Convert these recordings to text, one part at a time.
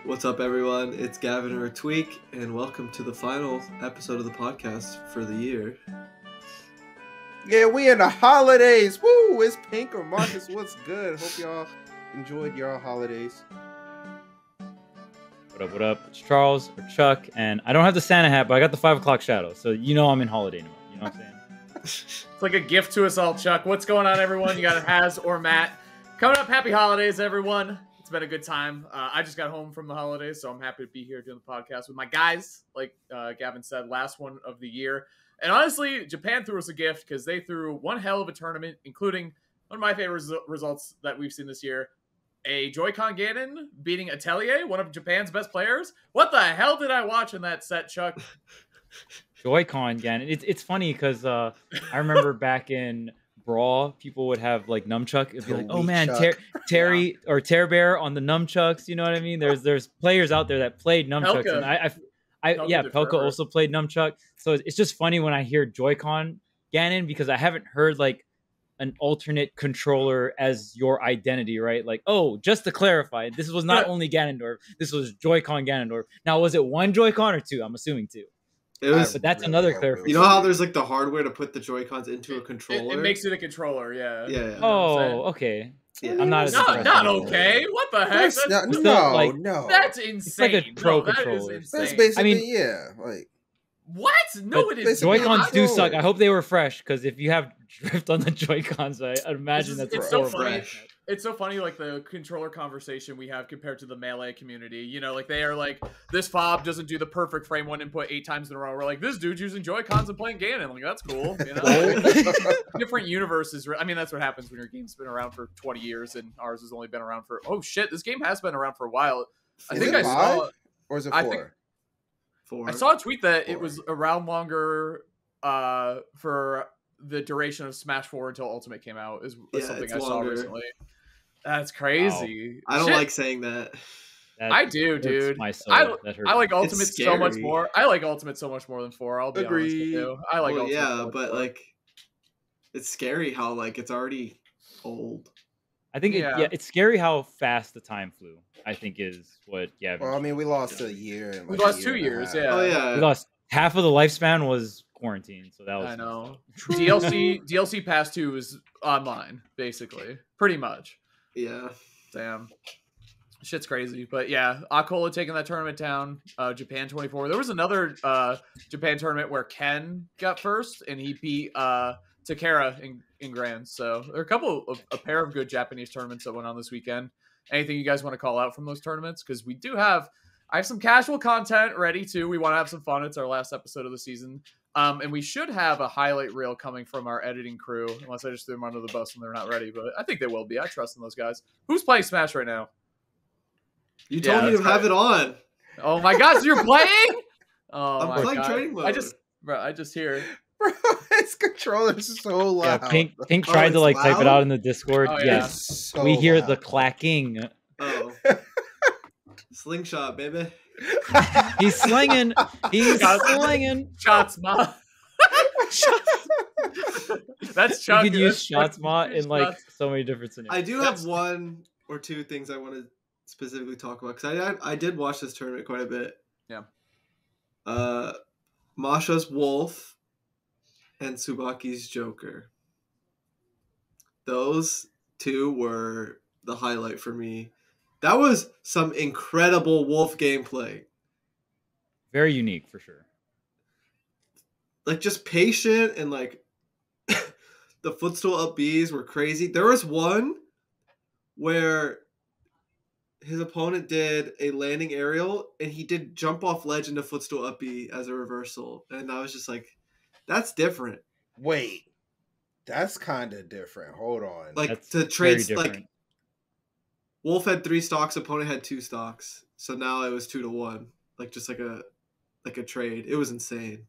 What's up, everyone? It's Gavin or Tweek, and welcome to the final episode of the podcast for the year. Yeah, we in the holidays. Woo! It's Pink or Marcus. What's good? Hope y'all enjoyed your holidays. What up, what up? It's Charles or Chuck, and I don't have the Santa hat, but I got the 5 o'clock shadow, so you know I'm in holiday mode. You know what I'm saying? It's like a gift to us all, Chuck. What's going on, everyone? You got Haz or Matt. Coming up, happy holidays, everyone. It's been a good time. I just got home from the holidays, so I'm happy to be here doing the podcast with my guys. Like Gavin said, last one of the year. And honestly, Japan threw us a gift because they threw one hell of a tournament, including one of my favorite results that we've seen this year. A Joycon Ganon beating Atelier, one of Japan's best players. What the hell did I watch in that set, Chuck? Joycon Ganon. It's funny because I remember back in Brawl, people would have like nunchuck. It'd be like, oh man, Terry or Tear Bear on the nunchucks. You know what I mean? There's players out there that played nunchucks, Pelka. and Pelka also played nunchuck. So it's just funny when I hear Joycon Ganon because I haven't heard like an alternate controller as your identity, right? Like, oh, just to clarify, this was not only Ganondorf, this was Joycon Ganondorf. Now, was it one Joycon or two? I'm assuming two. It was, but that's really another clarification. You know how there's like the hardware to put the Joy-Cons into a controller? It makes it a controller, yeah. Yeah. Oh, okay. Yeah. I'm not not okay. What the heck? No. That's insane. It's like a pro controller. That's basically, like... What? No, it is. Joy-Cons do suck. I hope they were fresh, because if you have drift on the Joy-Cons, I imagine that's so funny. It's so funny, like the controller conversation we have compared to the Melee community. You know, like they are like, this fob doesn't do the perfect frame one input 8 times in a row. We're like, this dude's using Joy-Cons and playing Ganon. Like, that's cool. You know, different universes. I mean, that's what happens when your game's been around for 20 years and ours has only been around for. Oh shit, this game has been around for a while. I think I saw. Or is it 4? 4. I saw a tweet that it was around longer for the duration of Smash 4 until Ultimate came out. Is something I saw recently. That's crazy. Wow. I don't like saying that. I do, dude. My soul. I like Ultimate so much more. I like Ultimate so much more than 4. I'll be honest with you. I like Ultimate. Yeah, but like, it's scary how like it's already old. I think it's scary how fast the time flew. I think is what Gavin. Well, I mean, we lost a year. We lost 2 years. Yeah. Oh yeah. We lost half of the lifespan was quarantine, so that was. I know. DLC Pass 2 is online, basically, pretty much. Yeah. Damn. Shit's crazy. But yeah, Akola taking that tournament down. Japan 24. There was another Japan tournament where Ken got first and he beat Takara in Grand. So there are a pair of good Japanese tournaments that went on this weekend. Anything you guys want to call out from those tournaments? Because I have some casual content ready too. We want to have some fun. It's our last episode of the season. And we should have a highlight reel coming from our editing crew, unless I just threw them under the bus and they're not ready. But I think they will be. I trust in those guys. Who's playing Smash right now? You told me to have it on. Oh my God, so you're playing? Oh, I'm playing training mode. I just hear. Bro, his controller's so loud. Yeah, Pink tried to like type it out in the Discord. Oh, yes, so we hear loud. the clacking. Oh. Slingshot, baby. He's slinging. He's slinging. Shotsma. That's Chuck. You could use Shotsma in like so many different scenarios. I do have one or two things I want to specifically talk about because I did watch this tournament quite a bit. Yeah. Masha's Wolf and Tsubaki's Joker. Those two were the highlight for me. That was some incredible Wolf gameplay. Very unique for sure. Like just patient and like the footstool up Bs were crazy. There was one where his opponent did a landing aerial and he did jump off ledge into footstool up B as a reversal. And I was just like, that's different. Wait, that's kind of different. Hold on. Like that's the trades, like Wolf had 3 stocks, opponent had 2 stocks. So now it was 2-1. Like just like a trade. It was insane.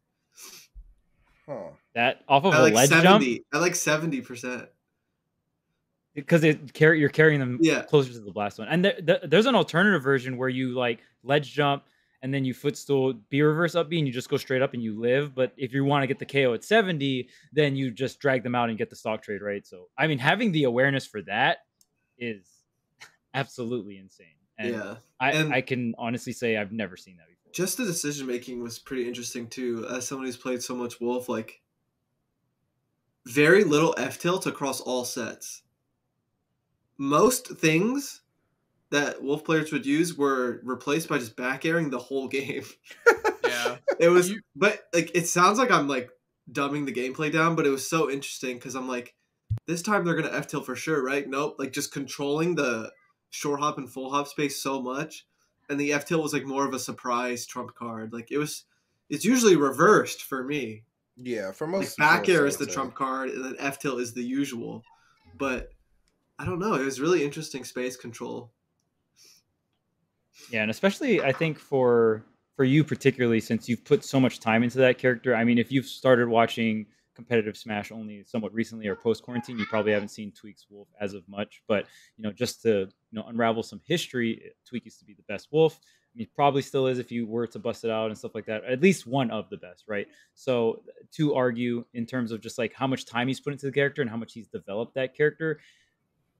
Huh. That off of a like ledge 70, jump? At like 70%. Because you're carrying them closer to the blast one. And there's an alternative version where you like ledge jump and then you footstool B reverse up B and you just go straight up and you live. But if you want to get the KO at 70, then you just drag them out and get the stock trade, right? So, I mean, having the awareness for that is absolutely insane. And Yeah. I can honestly say I've never seen that before. Just the decision making was pretty interesting too. As someone who's played so much Wolf, like very little F tilt across all sets. Most things that Wolf players would use were replaced by just back airing the whole game. Yeah. It was, but like it sounds like I'm like dumbing the gameplay down, but it was so interesting because I'm like, this time they're gonna F tilt for sure, right? Nope, like just controlling the short hop and full hop space so much, and the F tilt was like more of a surprise trump card. Like it's usually reversed for me. Yeah, for Like most back air is I the would say. trump card, and then F tilt is the usual. But I don't know. It was really interesting space control. Yeah, and especially I think for you particularly, since you've put so much time into that character. I mean, if you've started watching competitive Smash only somewhat recently or post quarantine, you probably haven't seen Tweek's Wolf as of much. But just to unravel some history, Tweek used to be the best Wolf. I mean, probably still is if you were to bust it out and stuff like that. At least one of the best, right? So to argue in terms of just like how much time he's put into the character and how much he's developed that character,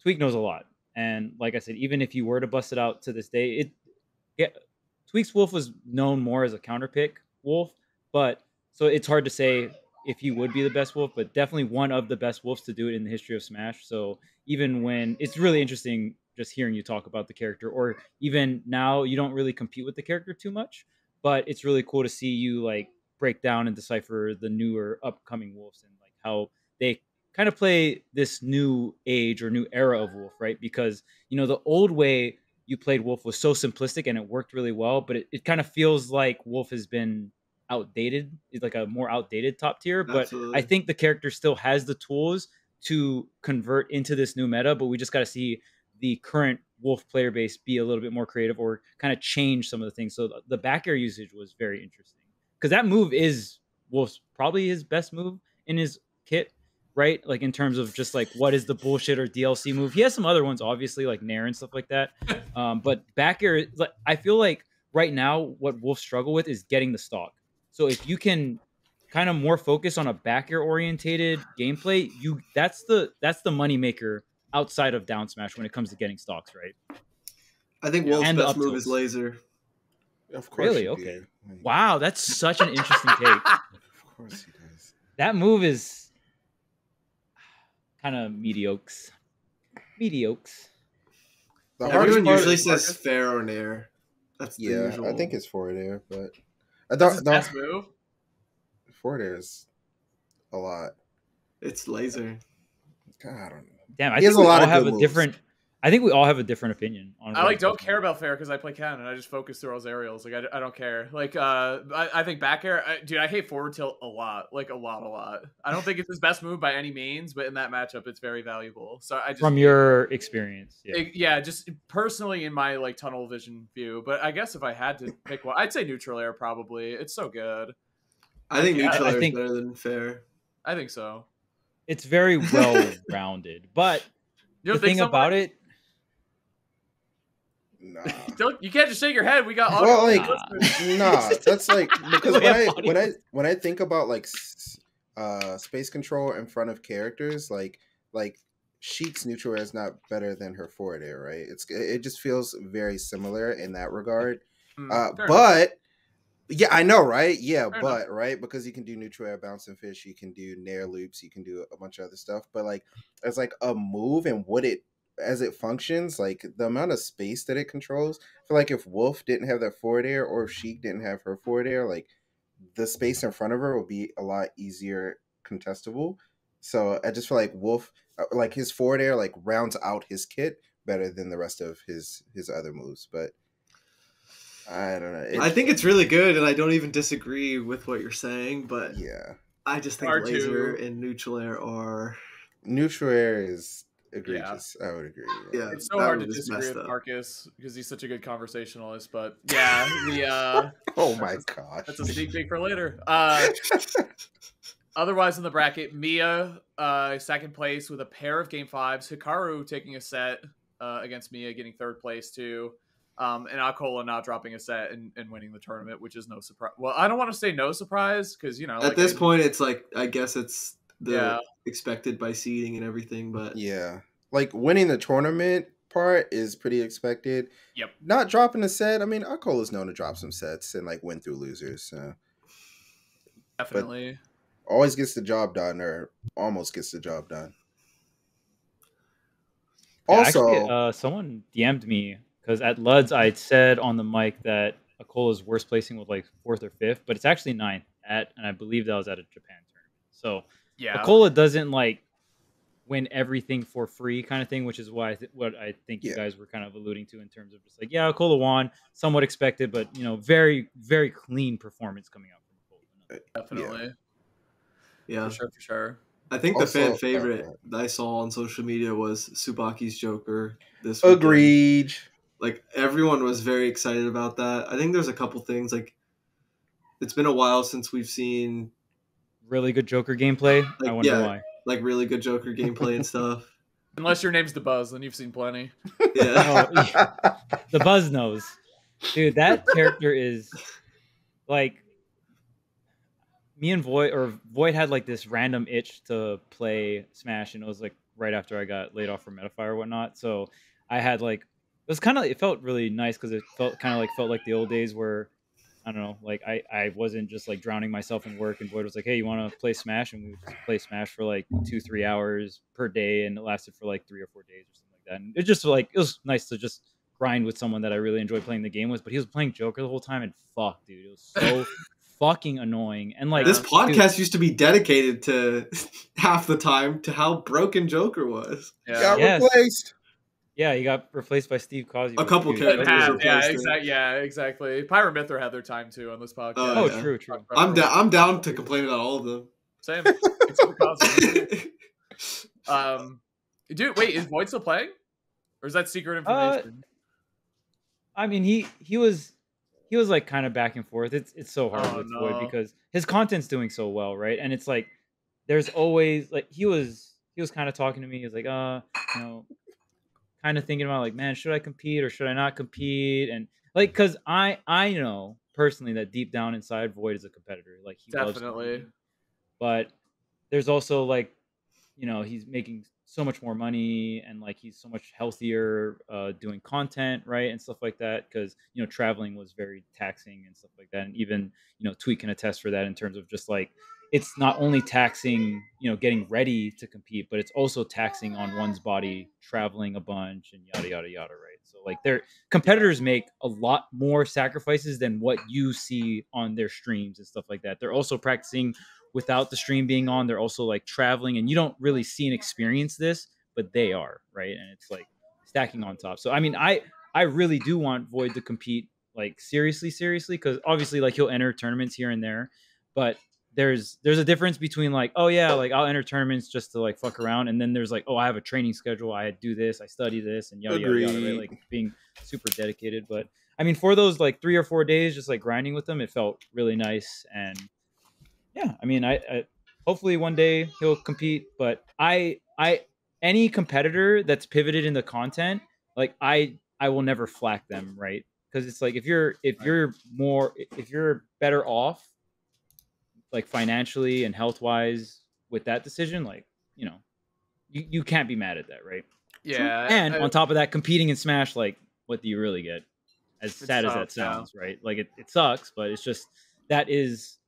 Tweek knows a lot. And like I said, even if you were to bust it out to this day, Tweek's Wolf was known more as a counterpick Wolf, but so it's hard to say if he would be the best Wolf, but definitely one of the best Wolves to do it in the history of Smash. So even when it's really interesting just hearing you talk about the character, or even now you don't really compete with the character too much, but it's really cool to see you like break down and decipher the newer upcoming Wolves and like how they kind of play this new age or new era of Wolf, right? Because the old way you played Wolf was so simplistic and it worked really well, but it kind of feels like Wolf has been outdated. It's like a more outdated top tier, but Absolutely. I think the character still has the tools to convert into this new meta, but we just got to see the current Wolf player base be a little bit more creative or kind of change some of the things. So the back air usage was very interesting because that move is Wolf's probably his best move in his kit, right? Like in terms of just like what is the bullshit or DLC move. He has some other ones, obviously, like Nair and stuff like that. But back air, like, I feel like right now what Wolf struggle with is getting the stock. So if you can kind of more focus on a back air orientated gameplay, that's the money maker outside of down smash when it comes to getting stocks, right? I think Wolf's And the best up move is tilts. laser. Of course, Really? you Okay. do. Like, Wow, that's such an interesting take. Of course he does. That move is kind of mediocre. The hardest Everyone part usually is, says fair or nair. That's the yeah, usual. I think it's forward air, but That's his best move. forward air is a lot. It's laser. God, I don't know. Damn, I He has think a we lot all of have good a moves. different. I think we all have a different opinion on. I what like don't goes care on. about fair because I play Canon. I just focus through all those aerials. Like I don't care. Like I think back air, dude. I hate forward tilt a lot. Like a lot. I don't think it's his best move by any means, but in that matchup, it's very valuable. So I just From your experience, yeah. yeah, just personally in my like tunnel vision view. But I guess if I had to pick one, I'd say neutral air probably. It's so good. I think Yeah, neutral I air think- is better than fair. I think so. It's very well rounded, but You the don't think thing so, about Mike? it, Nah. You can't just shake your head. We got Well, audio like, listeners. nah, that's like because We have audio. when I think about like space control in front of characters, like Sheik's neutral air is not better than her forward air, right? It just feels very similar in that regard. Fair enough. But yeah, I know, right? Yeah, Fair but right, because you can do neutral air bouncing fish, you can do nair loops, you can do a bunch of other stuff. But like as like a move and as it functions, like the amount of space that it controls. I feel like if Wolf didn't have that forward air, or if Sheik didn't have her forward air, like the space in front of her will be a lot easier contestable. So I just feel like Wolf, like his forward air, like rounds out his kit better than the rest of his other moves. But I don't know. I think it's really good, and I don't even disagree with what you're saying, but Yeah, I just think R2. laser and neutral air are. neutral air is egregious. I would agree. Yeah, It's so that hard one to is disagree messed with up. Marcus because he's such a good conversationalist. But yeah, the Oh my gosh. that's a sneak peek for later. Otherwise in the bracket, Mia second place with a pair of game fives. Hikaru taking a set against Mia, getting third place too. And Akola not dropping a set and winning the tournament, which is no surprise. Well, I don't want to say no surprise because At this point, it's like I guess it's the Yeah. expected by seeding and everything, but Yeah. Like winning the tournament part is pretty expected. Yep. Not dropping a set. I mean, Akol is known to drop some sets and like win through losers. So. Definitely. But always gets the job done, or almost gets the job done. Yeah, Also, actually, someone DM'd me because at Luds I said on the mic that Akola's worst placing was like 4th or 5th, but it's actually 9th and I believe that was at a Japan tournament. So Yeah. Akola doesn't like win everything for free kind of thing, which is why what I think you guys were kind of alluding to in terms of just like, yeah, Akola won, somewhat expected, but very, very clean performance coming out from Akola. Definitely. Yeah. For sure. I think Also, the fan favorite that I saw on social media was Tsubaki's Joker this weekend. Agreed. Like, everyone was very excited about that. I think there's a couple things. Like, it's been a while since we've seen really good Joker gameplay. Like, I wonder why. Like, really good Joker gameplay and stuff. Unless your name's the Buzz, then you've seen plenty. Yeah. The Buzz knows. Dude, that character is like, me and Void had like this random itch to play Smash, and it was like right after I got laid off from Metafire or whatnot. So I had like, it felt really nice because it felt like the old days where, I don't know, like I wasn't just like drowning myself in work, and Void was like, hey, you want to play Smash? And we would just play Smash for like 2-3 hours per day, and it lasted for like 3 or 4 days or something like that. And it just like, it was nice to just grind with someone that I really enjoyed playing the game with. But he was playing Joker the whole time, and fuck, dude, it was so fucking annoying. And like, this podcast used to be dedicated to half the time to how broken Joker was. Yeah. Got replaced. Yeah, he got replaced by Steve Causey. A couple characters. Yeah, exactly. Pyramithra had their time too on this podcast. True. I'm down to complain about all of them. Same. Dude, wait, is Void still playing, or is that secret information? I mean, he was like kind of back and forth. It's so hard with Void because his content's doing so well, right? And it's like there's always like he was kind of talking to me. He was like, kind of thinking about like, man, should I compete or should I not compete? And like, because I know personally that deep down inside Void is a competitor. Like, he definitely loves but there's also like, he's making so much more money, and like he's so much healthier doing content, right, and stuff like that, because traveling was very taxing and stuff like that. And even Tweek can attest for that in terms of just like, it's not only taxing getting ready to compete, but it's also taxing on one's body, traveling a bunch and yada yada yada, right? So like, their competitors make a lot more sacrifices than what you see on their streams and stuff like that. They're also practicing without the stream being on. They're also like traveling, and you don't really see and experience this, but they are, right? And it's like stacking on top. So I mean, I really do want Void to compete like seriously, because obviously like he'll enter tournaments here and there, but there's a difference between like, oh yeah, like I'll enter tournaments just to like fuck around, and then there's like, oh, I have a training schedule, I do this, I study this, and yada yada yada, right? Like being super dedicated. But I mean, for those like 3 or 4 days just like grinding with them, it felt really nice. And yeah, I mean, I hopefully one day he'll compete, but any competitor that's pivoted into content, like I will never flack them, right? Because it's like, if you're better off like financially and health wise with that decision, like you can't be mad at that, right? Yeah. And on top of that, competing in Smash, like, what do you really get? As sad as that sounds, right? Like it sucks, but it's just, that is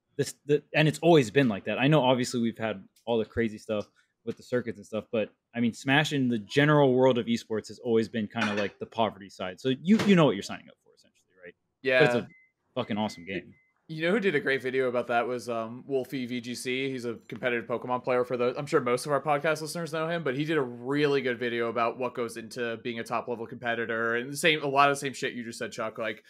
and it's always been like that. I know obviously we've had all the crazy stuff with the circuits and stuff, but I mean, Smash in the general world of esports has always been kind of like the poverty side. So you know what you're signing up for, essentially, right? Yeah. But it's a fucking awesome game. You know who did a great video about that was WolfeyVGC. He's a competitive Pokemon player. I'm sure most of our podcast listeners know him, but he did a really good video about what goes into being a top level competitor, and a lot of the same shit you just said, Chuck, like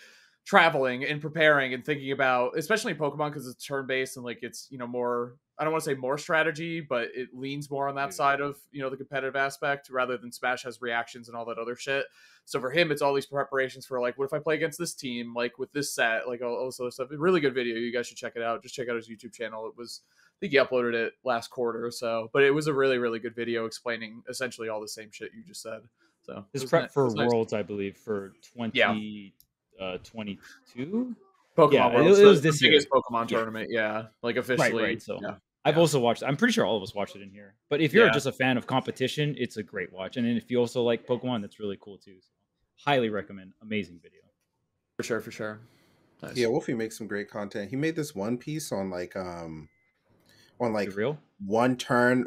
traveling and preparing and thinking about, especially in Pokemon, because it's turn-based and like it's more, I don't want to say more strategy, but it leans more on that side of the competitive aspect, rather than Smash has reactions and all that other shit. So for him, it's all these preparations for like, what if I play against this team, like with this set, like all this other stuff. A really good video. You guys should check it out. Just check out his YouTube channel. I think he uploaded it last quarter or so, but it was a really, really good video explaining essentially all the same shit you just said. So his prep for Worlds, nice. I believe, for 2022. Pokemon Worlds, it was this biggest Pokemon tournament, like officially. Right. So I've also watched. I'm pretty sure all of us watched it in here. But if you're Yeah. just a fan of competition, it's a great watch. And then if you also like Pokemon, that's really cool too. So highly recommend. Amazing video. For sure. Nice. Yeah, Wolfey makes some great content. He made this one piece on like Real? one turn,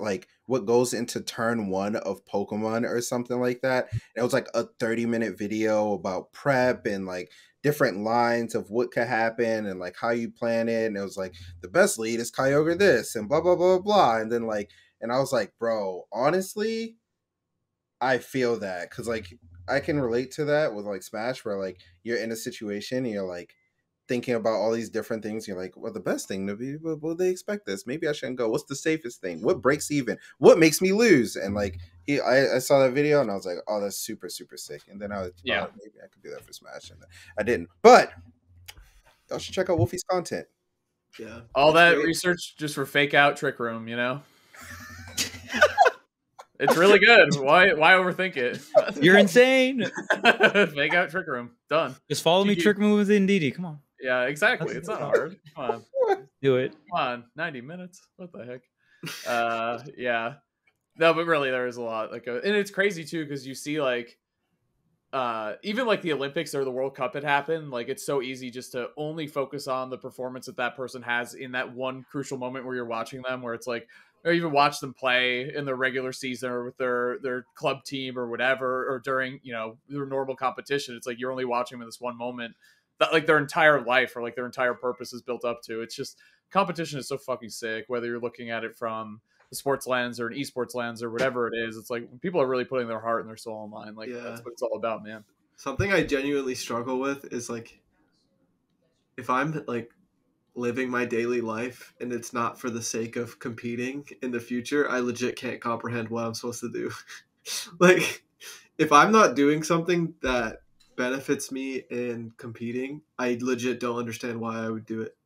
like what goes into turn 1 of Pokemon or something like that. And it was like a 30-minute video about prep and like different lines of what could happen and like how you plan it. And it was like the best lead is Kyogre this and blah blah blah blah. And then like, and I was like, bro, honestly, I feel that because like I can relate to that with like Smash, where like you're in a situation and you're like thinking about all these different things. You're like, well, the best thing to be, well, they expect this. Maybe I shouldn't go. What's the safest thing? What breaks even? What makes me lose? And like I saw that video and I was like, oh, that's super super sick. And then I was, Yeah. oh, maybe I could do that for Smash, and I didn't. But y'all should check out Wolfey's content. Yeah. All that great. research just for fake out Trick Room, you know? It's really good. Why overthink it? You're insane. Fake out Trick Room. Done. Just follow me, GG. Trick Move with Indeedee. Come on, Yeah, exactly. It's not hard. Come on. do it. Come on. 90 minutes. What the heck? Yeah. No, but really there is a lot. Like, and it's crazy too, because you see like even like the Olympics or the World Cup had happened, like it's so easy just to only focus on the performance that person has in that one crucial moment where you're watching them, where it's like, or even watch them play in the regular season or with their club team or whatever, or during, you know, their normal competition. It's like you're only watching them in this one moment that like their entire life or like their entire purpose is built up to. It's just, competition is so fucking sick, whether you're looking at it from the sports lens or an esports lens or whatever it is. It's like when people are really putting their heart and their soul on line, like that's what it's all about, man. Something I genuinely struggle with is like, if I'm like living my daily life and it's not for the sake of competing in the future, I legit can't comprehend what I'm supposed to do. Like, if I'm not doing something that benefits me in competing, I legit don't understand why I would do it.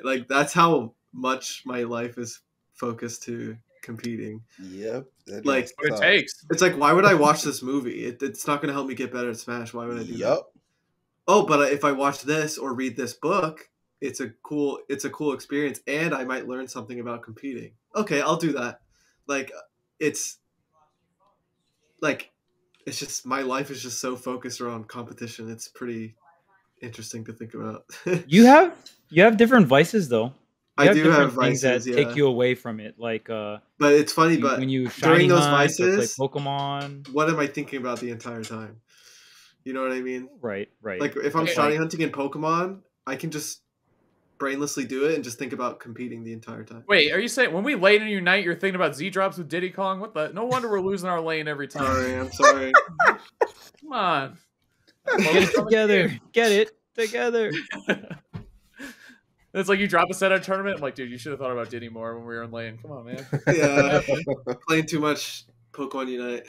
Like, that's how much my life is focused to competing. Yep. Like, What it takes. it's like, why would I watch this movie? It's not going to help me get better at Smash. Why would I do that? Oh, but if I watch this or read this book, it's a cool experience, and I might learn something about competing. Okay, I'll do that. Like, it's just, my life is just so focused around competition. It's pretty interesting to think about. You have different vices though. I do different have things vices, that take you away from it. Like, but it's funny. But when you during those hunt or play vices, Pokemon, what am I thinking about the entire time? You know what I mean? Right. Like, if I'm Yeah. shiny hunting in Pokemon, I can just brainlessly do it and just think about competing the entire time. Wait, are you saying when we lane and unite, you're thinking about Z drops with Diddy Kong? What the? No wonder we're losing our lane every time. Sorry, I'm sorry. Come on. get it together. Get it together. It's like you drop a set at a tournament. I'm like, dude, you should have thought about Diddy more when we were in lane. Come on, man. Yeah, playing too much Pokemon Unite.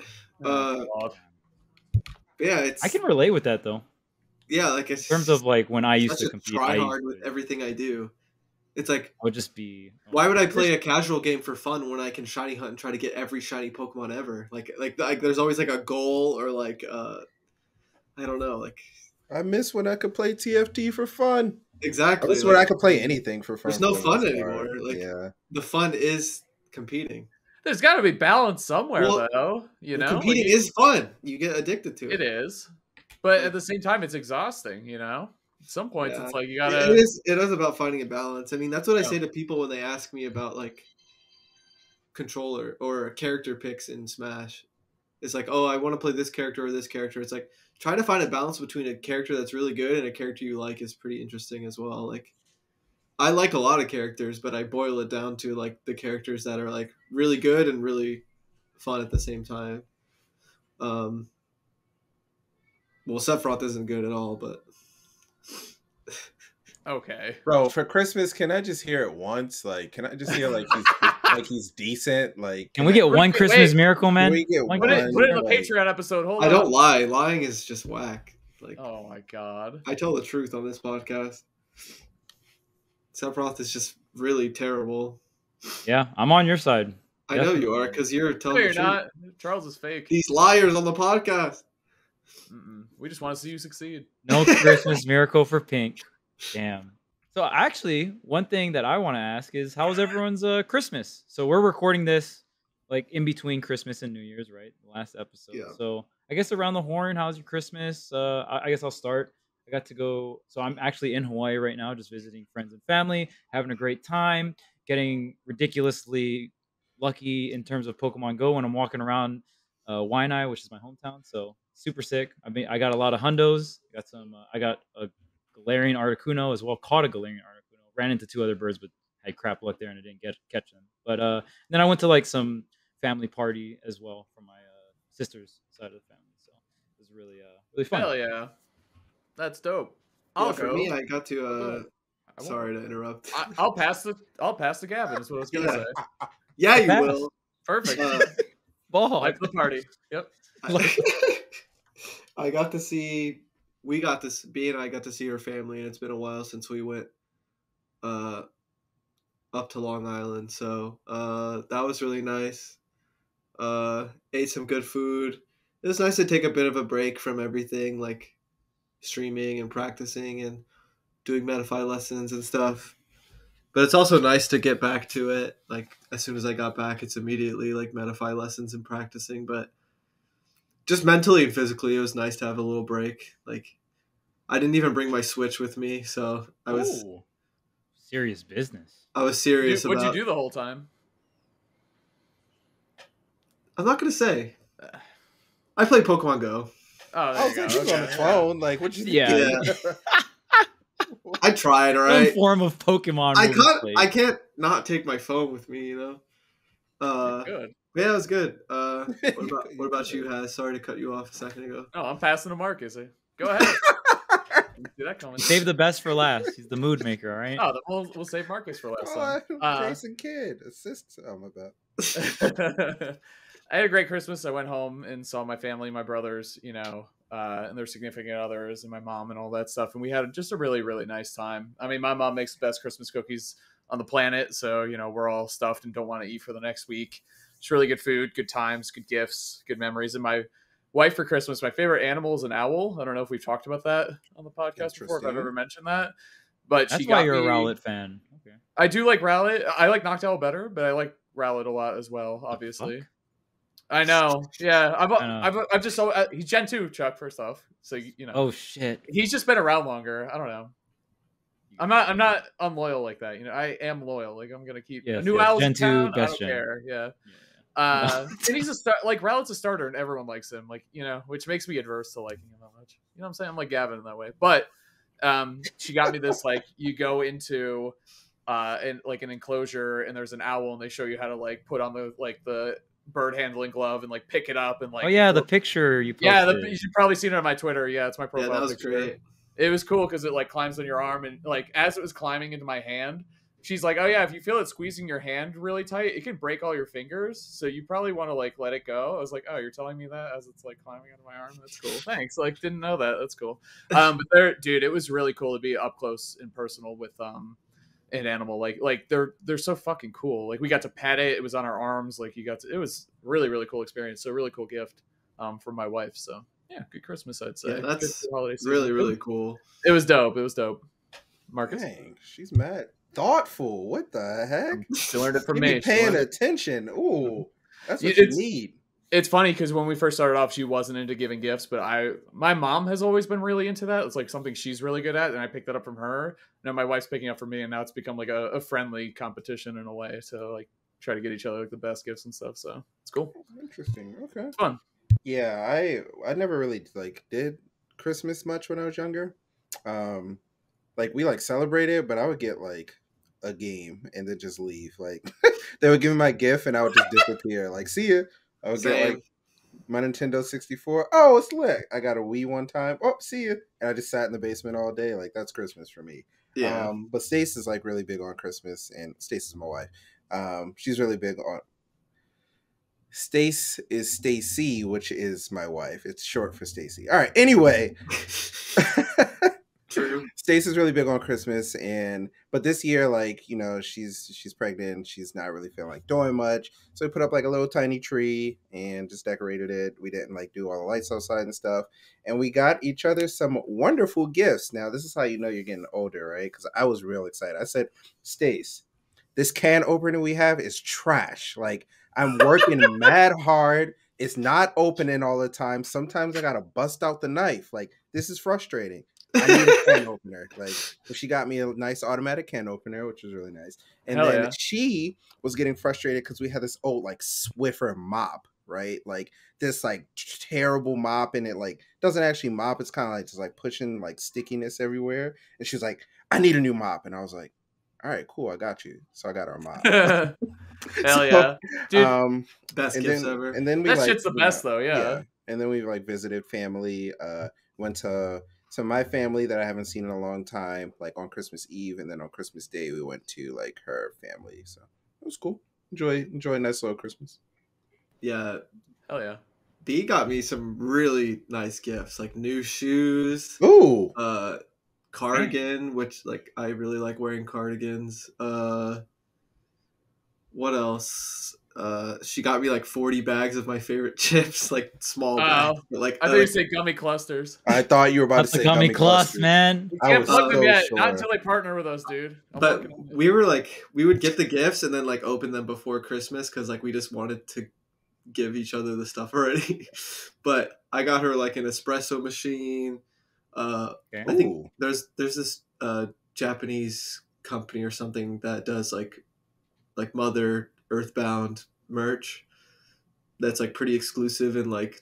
Yeah, I can relate with that though. Yeah, like it's In terms of like when I used such to a compete, try I hard with everything I do. It's like, would just be. why would I play a casual game for fun when I can shiny hunt and try to get every shiny Pokemon ever? Like there's always like a goal or like I don't know, like I miss when I could play TFT for fun. exactly. I miss when I could play anything for fun. There's no for the fun most anymore. part. Like, yeah. the fun is competing. There's got to be balance somewhere, Well, though. You know, competing is fun. You get addicted to it. It is, but at the same time, it's exhausting. You know, at some points, Yeah. it's like you gotta. It is about finding a balance. I mean, that's what I say to people when they ask me about like controller or character picks in Smash. It's like, oh, I want to play this character or this character. It's like, try to find a balance between a character that's really good and a character you like is pretty interesting as well. Like, I like a lot of characters, but I boil it down to like the characters that are like really good and really fun at the same time. Well, Sephiroth isn't good at all, but Okay, Bro, for Christmas, can I just hear it once? Like, can I just hear like he's decent? Like, Can we get one wait, Christmas wait. miracle, man? Can we get One put it Christmas in the like- Patreon episode. Hold I on. don't lie. Lying is just whack. Like, Oh my god. I tell the truth on this podcast. Sephiroth is just really terrible. Yeah, I'm on your side. I know you are, because you're No, telling you're the truth. not. Charles is fake. These liars on the podcast. We just want to see you succeed. No Christmas miracle for Pink. Damn. So actually, one thing that I want to ask is, how was everyone's Christmas? So we're recording this like in between Christmas and New Year's, right? The last episode. Yeah. So I guess around the horn, how's your Christmas? I guess I'll start. I got to go. So I'm actually in Hawaii right now, just visiting friends and family, having a great time, getting ridiculously lucky in terms of Pokemon Go when I'm walking around Waianae, which is my hometown. So super sick. I got a lot of hundos. Got some. I got a Galarian Articuno as well. Caught a Galarian Articuno. Ran into 2 other birds, but had crap luck there and I didn't catch them. But then I went to like some family party as well from my sister's side of the family. So it was really fun. Hell yeah, that's dope. Yeah, I'll for go. me, I got to. I won't. Sorry to interrupt. I'll pass the Gavin. Is what I was gonna Yeah. say. Yeah, you Pass. will. Perfect. Ball. Life of the party. Yep. I got to see. We got this. B and I got to see her family, and it's been a while since we went up to Long Island. So that was really nice. Ate some good food. It was nice to take a bit of a break from everything, like streaming and practicing and doing Metafy lessons and stuff. But it's also nice to get back to it. Like as soon as I got back, it's immediately like Metafy lessons and practicing. But just mentally and physically, it was nice to have a little break. Like I didn't even bring my Switch with me, so I was Ooh. Serious business. serious What'd about. you do the whole time? I'm not gonna say. I played Pokemon Go. Oh, I there was you like, go. he's on the Okay. phone. Like, what you Yeah. I tried. All Some right. form of Pokemon. I movie can't. play. I can't not take my phone with me. You know. Good. Yeah, it was good. What about you, Haz? Sorry to cut you off a second ago. No, I'm passing to Mark. Is he? Go ahead. See that coming. Save the best for last. He's the mood maker, all right? Oh, then we'll save Marcus for last time. Jason Kidd assists. Oh my bad. I had a great Christmas. I went home and saw my family, my brothers, and their significant others, and my mom, and all that stuff. And we had just a really, really nice time. I mean, my mom makes the best Christmas cookies on the planet, so we're all stuffed and don't want to eat for the next week. It's really good food, good times, good gifts, good memories. And my wife for Christmas, my favorite animal is an owl. I don't know if we've talked about that on the podcast before, if I've ever mentioned that. But That's she why got you're me, a Rowlet fan. Okay. I do like Rowlet. I like Noctowl better, but I like Rowlet a lot as well, obviously. I know. Yeah. I've just so he's Gen 2, Chuck, first off. So Oh shit. he's just been around longer. I don't know. I'm not unloyal like that. I am loyal. Like I'm gonna keep new owls Gen in 2 town. I best don't gen. care. Yeah. And he's like Rowlet's a starter and everyone likes him. Like, which makes me adverse to liking him that much. You know what I'm saying? I'm like Gavin in that way. But she got me this, like, you go into an enclosure and there's an owl and they show you how to like put on the bird handling glove and like pick it up and like the picture you posted. yeah, you should probably seen it on my Twitter. Yeah, it's my profile. Yeah, that was picture. great. It was cool because it like climbs on your arm and like as it was climbing into my hand, she's like, "Oh yeah, if you feel it squeezing your hand really tight, it can break all your fingers. So you probably want to like let it go." I was like, "Oh, you're telling me that as it's like climbing into my arm? That's cool. Thanks. Like, didn't know that. That's cool." But dude, it was really cool to be up close and personal with an animal. Like they're so fucking cool. Like we got to pet it. It was on our arms. Like it was really, really cool experience. So really cool gift from my wife. So yeah, good Christmas, I'd say. Yeah, that's Good holiday season. really, really cool. It was dope. Marcus, Dang, she's mad. Thoughtful. What the heck? she learned it from You me. be She paying learned it. attention. Ooh, that's what you need. It's funny because when we first started off, she wasn't into giving gifts, but my mom has always been really into that. It's like something she's really good at, and I picked that up from her. Now my wife's picking up from me, and now it's become like a friendly competition in a way to like try to get each other like the best gifts and stuff. So it's cool. Interesting. Okay. It's fun. Yeah, I never really like did Christmas much when I was younger. Like we like celebrated, but I would get like a game and then just leave. Like they would give me my gift and I would just disappear. Like, see ya. I would get like my Nintendo 64. Oh, it's lit. I got a Wii one time. Oh, see ya. And I just sat in the basement all day. Like that's Christmas for me. Yeah. But Stace is like really big on Christmas, and Stace is my wife. She's really big on. Stace is Stacy, which is my wife. It's short for Stacy. All right. Anyway. True. Stacey's really big on Christmas, but this year, like, you know, she's pregnant. She's not really feeling like doing much, so we put up like a little tiny tree and just decorated it. We didn't like do all the lights outside and stuff, and we got each other some wonderful gifts. Now, this is how you know you're getting older, right? Because I was real excited. I said, Stace, this can opener we have is trash. Like, I'm working mad hard. It's not opening all the time. Sometimes I gotta bust out the knife. Like, this is frustrating. I need a can opener. Like, so she got me a nice automatic can opener, which was really nice. And Hell then yeah. she was getting frustrated because we had this old like Swiffer mop, right? Like this like terrible mop, and it like doesn't actually mop. It's kind of like just like pushing like stickiness everywhere. And she was like, "I need a new mop," and I was like, "All right, cool, I got you." So I got her a mop. Hell yeah, dude. Best gifts ever. And then we That like, shit's the best though. Yeah. And then we like visited family. Went to my family that I haven't seen in a long time, like on Christmas Eve, and then on Christmas Day we went to like her family. So it was cool. Enjoy a nice little Christmas. Yeah. Hell yeah. B got me some really nice gifts, like new shoes. Ooh. Cardigan, which like I really like wearing cardigans. What else? She got me like 40 bags of my favorite chips, like small bags. But, like I thought you said gummy clusters. I thought you were about That's to the say gummy cluster, man. You I can't was plug them so yet. sure. Not until they partner with us, dude. But we were like, we would get the gifts and then like open them before Christmas because like we just wanted to give each other the stuff already. But I got her like an espresso machine. I think there's this Japanese company or something that does like Mother Earthbound merch that's like pretty exclusive and like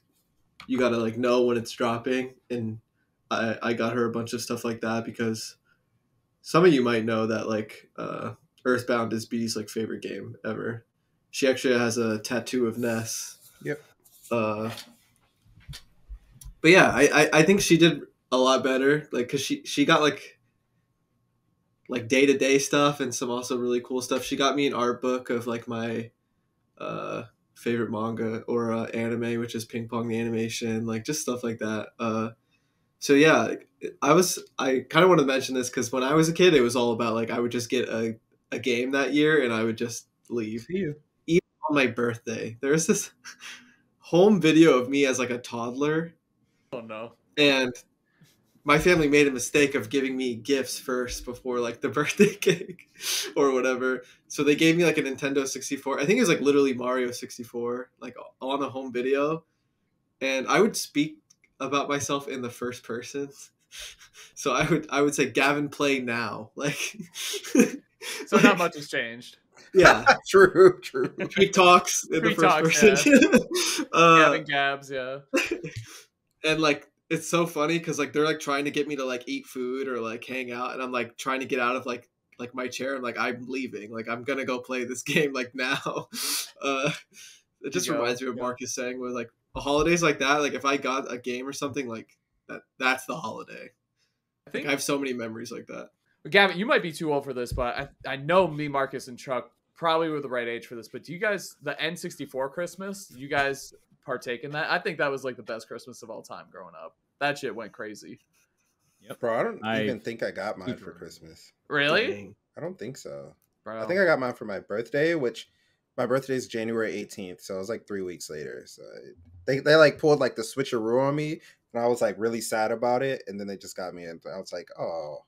you gotta like know when it's dropping, and I got her a bunch of stuff like that because some of you might know that like Earthbound is B's like favorite game ever. She actually has a tattoo of Ness. Yep. But yeah, I think she did a lot better, like because she got like day-to-day stuff and some also really cool stuff. She got me an art book of like my favorite manga or anime, which is Ping Pong the Animation, like just stuff like that. So yeah, I kind of want to mention this because when I was a kid, it was all about like I would just get a game that year and I would just leave. See you. Even on my birthday, there's this home video of me as like a toddler. Oh no. And my family made a mistake of giving me gifts first before like the birthday cake or whatever. So they gave me like a Nintendo 64. I think it was like literally Mario 64, like on a home video. And I would speak about myself in the first person. So I would say, Gavin, play now. Like, so not much has changed. Yeah, true. Tweek Talks in Tweek the first person. Yeah. Gavin Gabs, yeah. And like, it's so funny because like they're like trying to get me to like eat food or like hang out, and I'm like trying to get out of like my chair. I'm like, I'm leaving. Like I'm gonna go play this game like now. It just reminds me of Marcus saying with like holidays like that. Like if I got a game or something like that's the holiday. I think I have so many memories like that. Gavin, you might be too old for this, but I know me, Marcus, and Chuck probably were the right age for this. But do you guys, the N64 Christmas, you guys partake in that? I think that was like the best Christmas of all time growing up. That shit went crazy. Yep. Bro, I don't even think I got mine for Christmas. Really? Dang. I don't think so. Bro. I think I got mine for my birthday, which my birthday is January 18th, so it was like 3 weeks later. So they like pulled like the switcheroo on me, and I was like really sad about it, and then they just got me in. I was like, oh.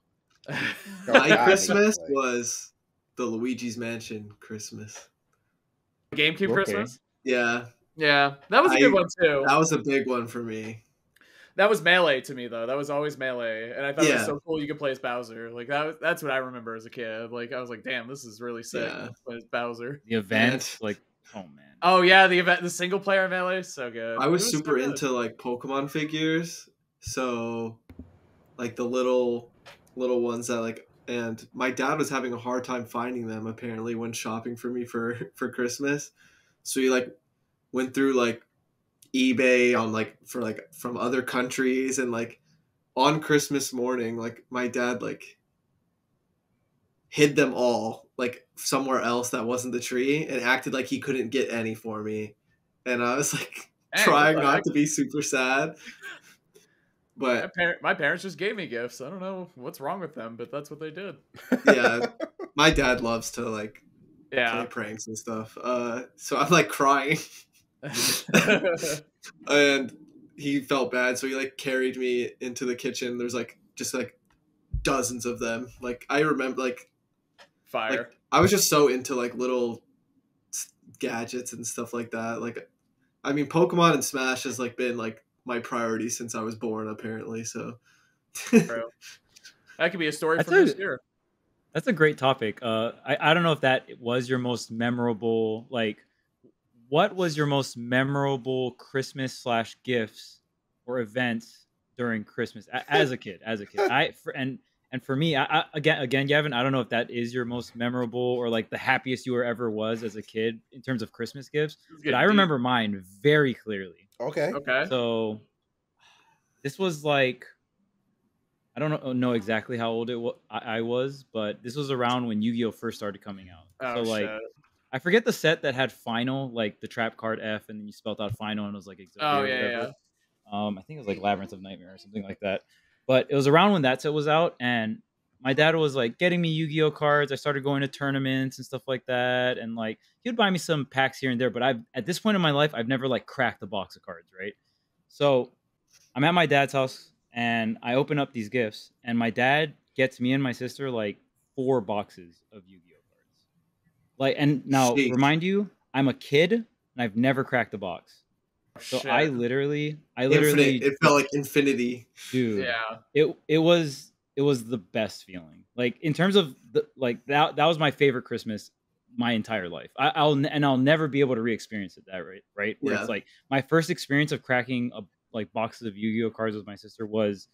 My Christmas was the Luigi's Mansion Christmas. GameCube Christmas? Yeah. Yeah, that was a good one too. That was a big one for me. That was Melee to me though. That was always Melee, and I thought it was Yeah. so cool you could play as Bowser. Like that's what I remember as a kid. Like I was like, damn, this is really sick. Yeah. Play as Bowser. The event, like, oh man. Oh yeah, the event, the single player Melee, so good. I was It super so good. into like Pokemon figures, so like the little ones that like, and my dad was having a hard time finding them apparently when shopping for me for Christmas, so he like went through like eBay on like for like from other countries, and like on Christmas morning like my dad like hid them all like somewhere else that wasn't the tree and acted like he couldn't get any for me, and I was like Hey, trying what the not heck? to be super sad. But My parents just gave me gifts. I don't know what's wrong with them, but that's what they did. yeah, my dad loves to like Yeah. play pranks and stuff. So I'm like crying, and he felt bad, so he like carried me into the kitchen. There's like just like dozens of them. Like I remember, like Fire. I was just so into like little gadgets and stuff like that. Like, I mean, Pokemon and Smash has like been like my priority since I was born, apparently. So Bro. That could be a story for this year. That's a great topic. I don't know if that was your most memorable, like, what was your most memorable Christmas / gifts or events during Christmas as a kid? And for me, again, Gavin, I don't know if that is your most memorable or like the happiest you ever was as a kid in terms of Christmas gifts, but I remember mine very clearly. Okay. So this was like, I don't know exactly how old I was, but this was around when Yu-Gi-Oh first started coming out. Oh, so like, shit. I forget the set that had final, like the trap card F, and then you spelled out final, and it was like Exodia Oh or yeah, whatever. yeah. I think it was like Labyrinth of Nightmare or something like that. But it was around when that set was out, and my dad was like getting me Yu-Gi-Oh cards. I started going to tournaments and stuff like that, and like he would buy me some packs here and there. But at this point in my life, I've never like cracked a box of cards, right? So I'm at my dad's house, and I open up these gifts, and my dad gets me and my sister like 4 boxes of Yu-Gi-Oh cards. Like, and now remind you, I'm a kid and I've never cracked a box. So Shit. I literally Infinite. It felt like infinity, dude. Yeah. It was the best feeling. Like in terms of that was my favorite Christmas my entire life. I'll never be able to re-experience it that right. Where it's like my first experience of cracking like boxes of Yu-Gi-Oh cards with my sister was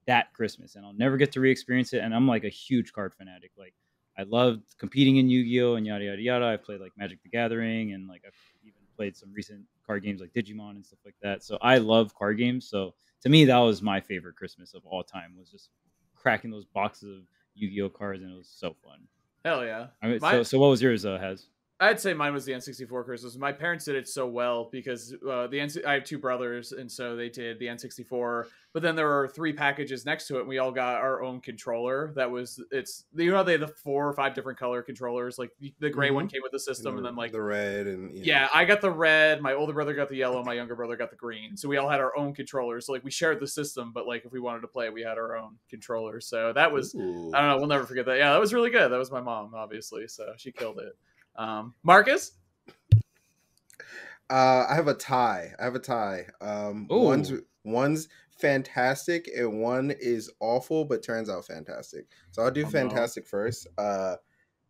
that Christmas, and I'll never get to re-experience it. And I'm like a huge card fanatic. Like I loved competing in Yu-Gi-Oh and yada yada yada. I played like Magic the Gathering, and like I've even played some recent card games like Digimon and stuff like that. So I love card games. So to me, that was my favorite Christmas of all time, was just cracking those boxes of Yu-Gi-Oh cards, and it was so fun. Hell yeah. I mean, so what was yours, Hez? I'd say mine was the N64 Christmas. My parents did it so well because I have 2 brothers, and so they did the N64. But then there were 3 packages next to it, and we all got our own controller. They have the 4 or 5 different color controllers. Like the gray one came with the system, and then like the red and I got the red. My older brother got the yellow. My younger brother got the green. So we all had our own controllers. So like we shared the system, but like if we wanted to play it, we had our own controller. So that was I don't know. We'll never forget that. Yeah, that was really good. That was my mom, obviously. So she killed it. Marcus? I have a tie. One's fantastic and one is awful, but turns out fantastic. So I'll do fantastic first.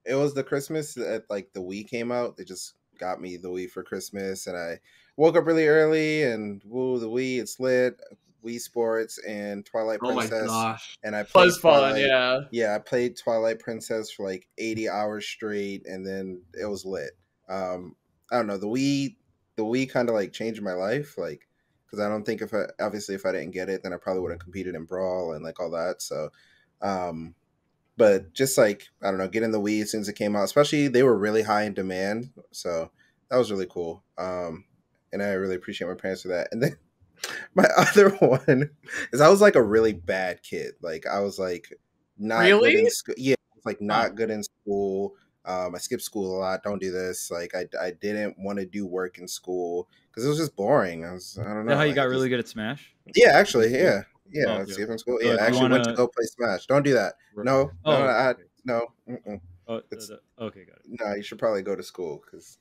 It was the Christmas that like the Wii came out. They just got me the Wii for Christmas, and I woke up really early and the Wii, it's lit. Wii Sports and Twilight Princess. Oh my gosh. And I played fun, yeah. I played Twilight Princess for like 80 hours straight, and then it was lit. I don't know, the Wii kind of like changed my life, like because I don't think if I didn't get it, then I probably would have competed in Brawl and like all that. So but just like, I don't know, getting the Wii as soon as it came out, especially they were really high in demand, so that was really cool. And I really appreciate my parents for that. And then my other one is I was like a really bad kid. Like I was like not good in school. Yeah, I was like not good in school. I skipped school a lot. Don't do this. Like I didn't want to do work in school because it was just boring. I don't know. How you got really good at Smash? Yeah, actually, yeah. Oh, I skipped from school. So Yeah, I actually went to go play Smash. Don't do that. No. Okay. No. Okay, got it. No, you should probably go to school because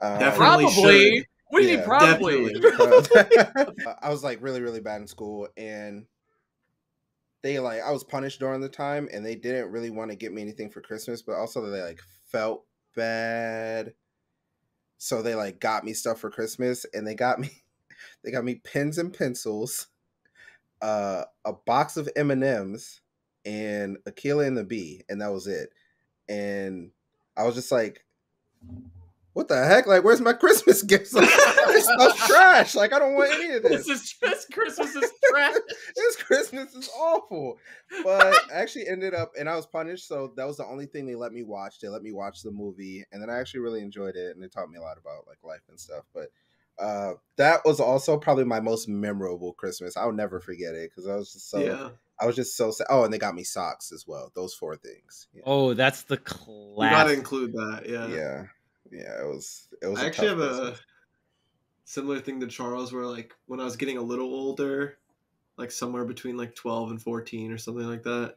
probably. What do you mean probably? I was like really, really bad in school, and they like I was punished during the time, and they didn't really want to get me anything for Christmas, but also they like felt bad, so they like got me stuff for Christmas, and they got me pens and pencils, a box of M&Ms, and Aquila and the Bee, and that was it. And I was just like, what the heck? Like, where's my Christmas gifts? Like, this stuff's trash. Like, I don't want any of this. Christmas is trash. This Christmas is awful. But I actually ended up, and I was punished, so that was the only thing they let me watch. They let me watch the movie, and then I actually really enjoyed it, and it taught me a lot about like life and stuff. But That was also probably my most memorable Christmas. I'll never forget it because I was just so Yeah. I was just so sad. Oh, and they got me socks as well. Those 4 things. Yeah. Oh, that's the You gotta classic. include that. Yeah. Yeah. It was. I a actually tough have Christmas. a similar thing to Charles, where like when I was getting a little older, like somewhere between like 12 and 14 or something like that.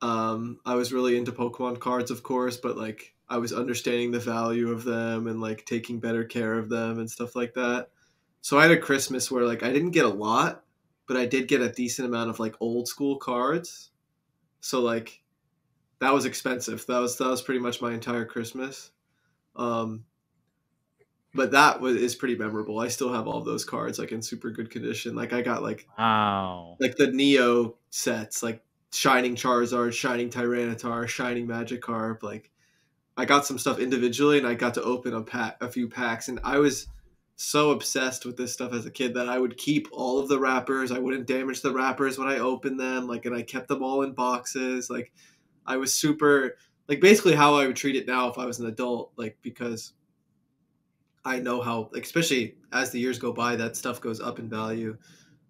I was really into Pokemon cards, of course, but like I was understanding the value of them and like taking better care of them and stuff like that. So I had a Christmas where like I didn't get a lot, but I did get a decent amount of like old school cards. So like that was expensive. That was pretty much my entire Christmas. But that is pretty memorable. I still have all of those cards like in super good condition. Like I got like Wow. like the Neo sets, like Shining Charizard, Shining Tyranitar, Shining Magikarp. Like I got some stuff individually, and I got to open a few packs, and I was so obsessed with this stuff as a kid that I would keep all of the wrappers. I wouldn't damage the wrappers when I opened them, like, and I kept them all in boxes. Like I was super, like, basically how I would treat it now if I was an adult, like, because I know how, like, especially as the years go by, that stuff goes up in value.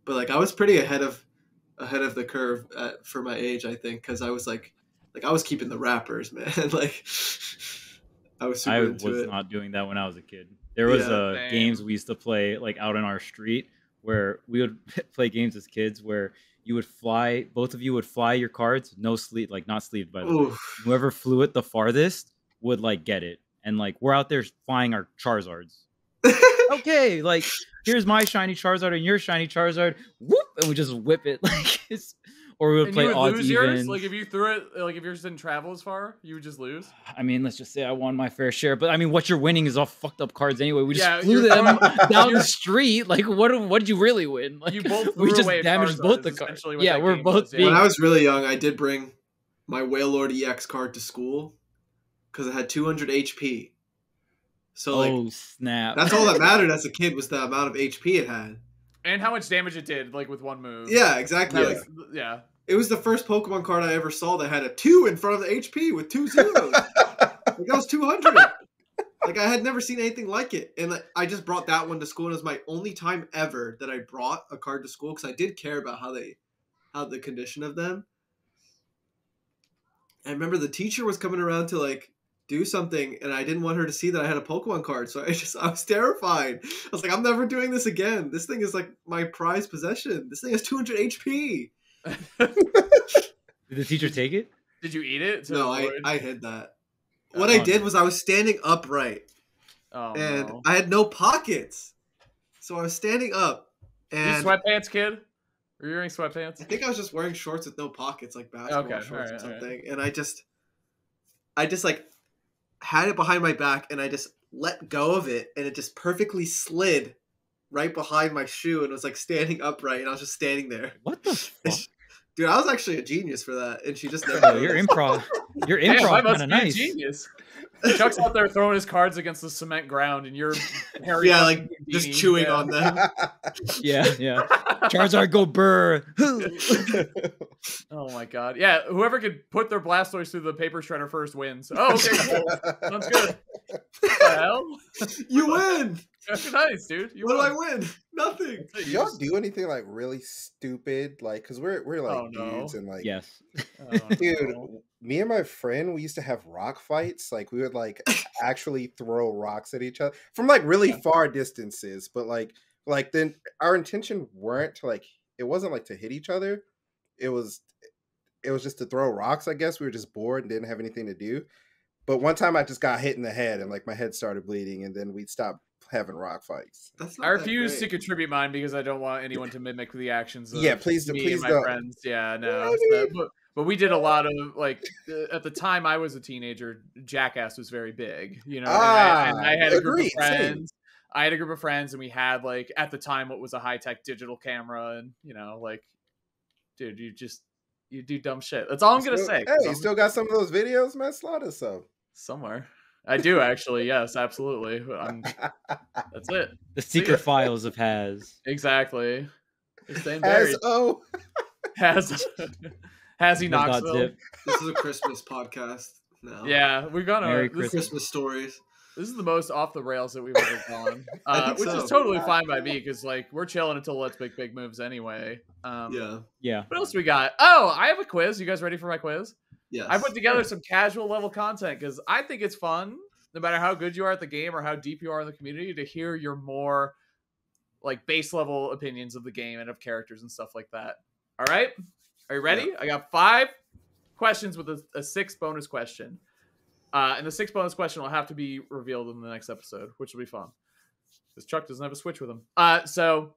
But like I was pretty ahead of the curve for my age, I think, because I was like I was keeping the wrappers, man. Like I was super I into was it. not doing that when I was a kid. There was Yeah. games we used to play like out in our street where we would play games as kids where you would fly, both of you would fly your cards, no sleeve, like not sleeved by the way. Oof. Whoever flew it the farthest would like get it. And like we're out there flying our Charizards. Okay, like here's my shiny Charizard and your shiny Charizard. Whoop, and we just whip it like it's, or we would And play you would odds lose even. yours? Like if you threw it, like if yours didn't travel as far, you would just lose? I mean, let's just say I won my fair share, but I mean, what you're winning is all fucked up cards anyway. We just Yeah, flew you're them throwing- down the street. Like, what did you really win? Like, You both we threw just away damaged Charizard both is the cards. essentially what Yeah, that we're game both was, yeah. being. When I was really young, I did bring my Wailord EX card to school because it had 200 HP. So like Snap! that's all that mattered as a kid was the amount of HP it had. And how much damage it did, like with one move. Yeah, exactly. That Like, was- yeah. it was the first Pokemon card I ever saw that had a 2 in front of the HP with 2 zeros. Like that was 200. Like I had never seen anything like it, and like, I just brought that one to school, and it was my only time ever that I brought a card to school because I did care about how the condition of them. I remember the teacher was coming around to like do something, and I didn't want her to see that I had a Pokemon card, so I was terrified. I was like, I'm never doing this again. This thing is like my prized possession. This thing has 200 HP. Did the teacher take it? Did you eat it? to No, avoid- I hid that. What I did was I was standing upright, Oh, and no. I had no pockets, so I was standing up, You and sweatpants, kid? Were you wearing sweatpants? I think I was just wearing shorts with no pockets, like basketball Okay, shorts or alright, alright. something. And I just like had it behind my back, and I just let go of it, and it just perfectly slid right behind my shoe, and was like standing upright, and I was just standing there. What the fuck? Dude, I was actually a genius for that, and she just never. Bro, your noticed. improv, your Damn, I improv must kind of be a nice. genius. Chuck's out there throwing his cards against the cement ground, and you're Harry Yeah, fucking like just Houdini. chewing Yeah. on them. Yeah. Charizard go burr. Oh my god. Yeah, whoever could put their Blastoise through the paper shredder first wins. Oh, okay, cool. Sounds good. What the hell? You win. Nice, dude. You What do won. I win? Nothing. That's it, Do you y'all just- do anything like really stupid? Like, cause we're like Oh, no. dudes and like, Yes. Oh, dude, no. me and my friend, we used to have rock fights. Like, we would like actually throw rocks at each other from like really far distances. But like then our intention weren't to like, it wasn't like to hit each other. It was just to throw rocks. I guess we were just bored and didn't have anything to do. But one time I just got hit in the head and like my head started bleeding, and then we stopped having rock fights. That's not I that refuse to great. contribute mine because I don't want anyone to mimic the actions of Yeah, please me please and my don't. friends. Yeah, no. I mean- But we did a lot of like at the time I was a teenager, Jackass was very big, you know. And I had a group agreed, of same. friends. I had a group of friends, and we had like at the time what was a high tech digital camera, and you know, like, dude, you do dumb shit. That's all I'm gonna say. Hey, you still got some of those videos, man? Slaughter us up. Somewhere. I do actually. Yes, absolutely. That's it. The secret files of Haz. Exactly. It's staying buried. Has he Dot Knoxville? zip. This is a Christmas podcast now. Yeah, we've got Merry a Christmas. Christmas stories. This is the most off the rails that we've ever gone, which so. is totally fine by me because like we're chilling until let's make big moves anyway. Yeah. What else we got? Oh, I have a quiz. You guys ready for my quiz? Yes. I put together some casual level content because I think it's fun, no matter how good you are at the game or how deep you are in the community, to hear your more like base level opinions of the game and of characters and stuff like that. All right, are you ready? Yeah. I got 5 questions with a 6th bonus question. And the 6th bonus question will have to be revealed in the next episode, which will be fun. Because Chuck doesn't have a Switch with him. So,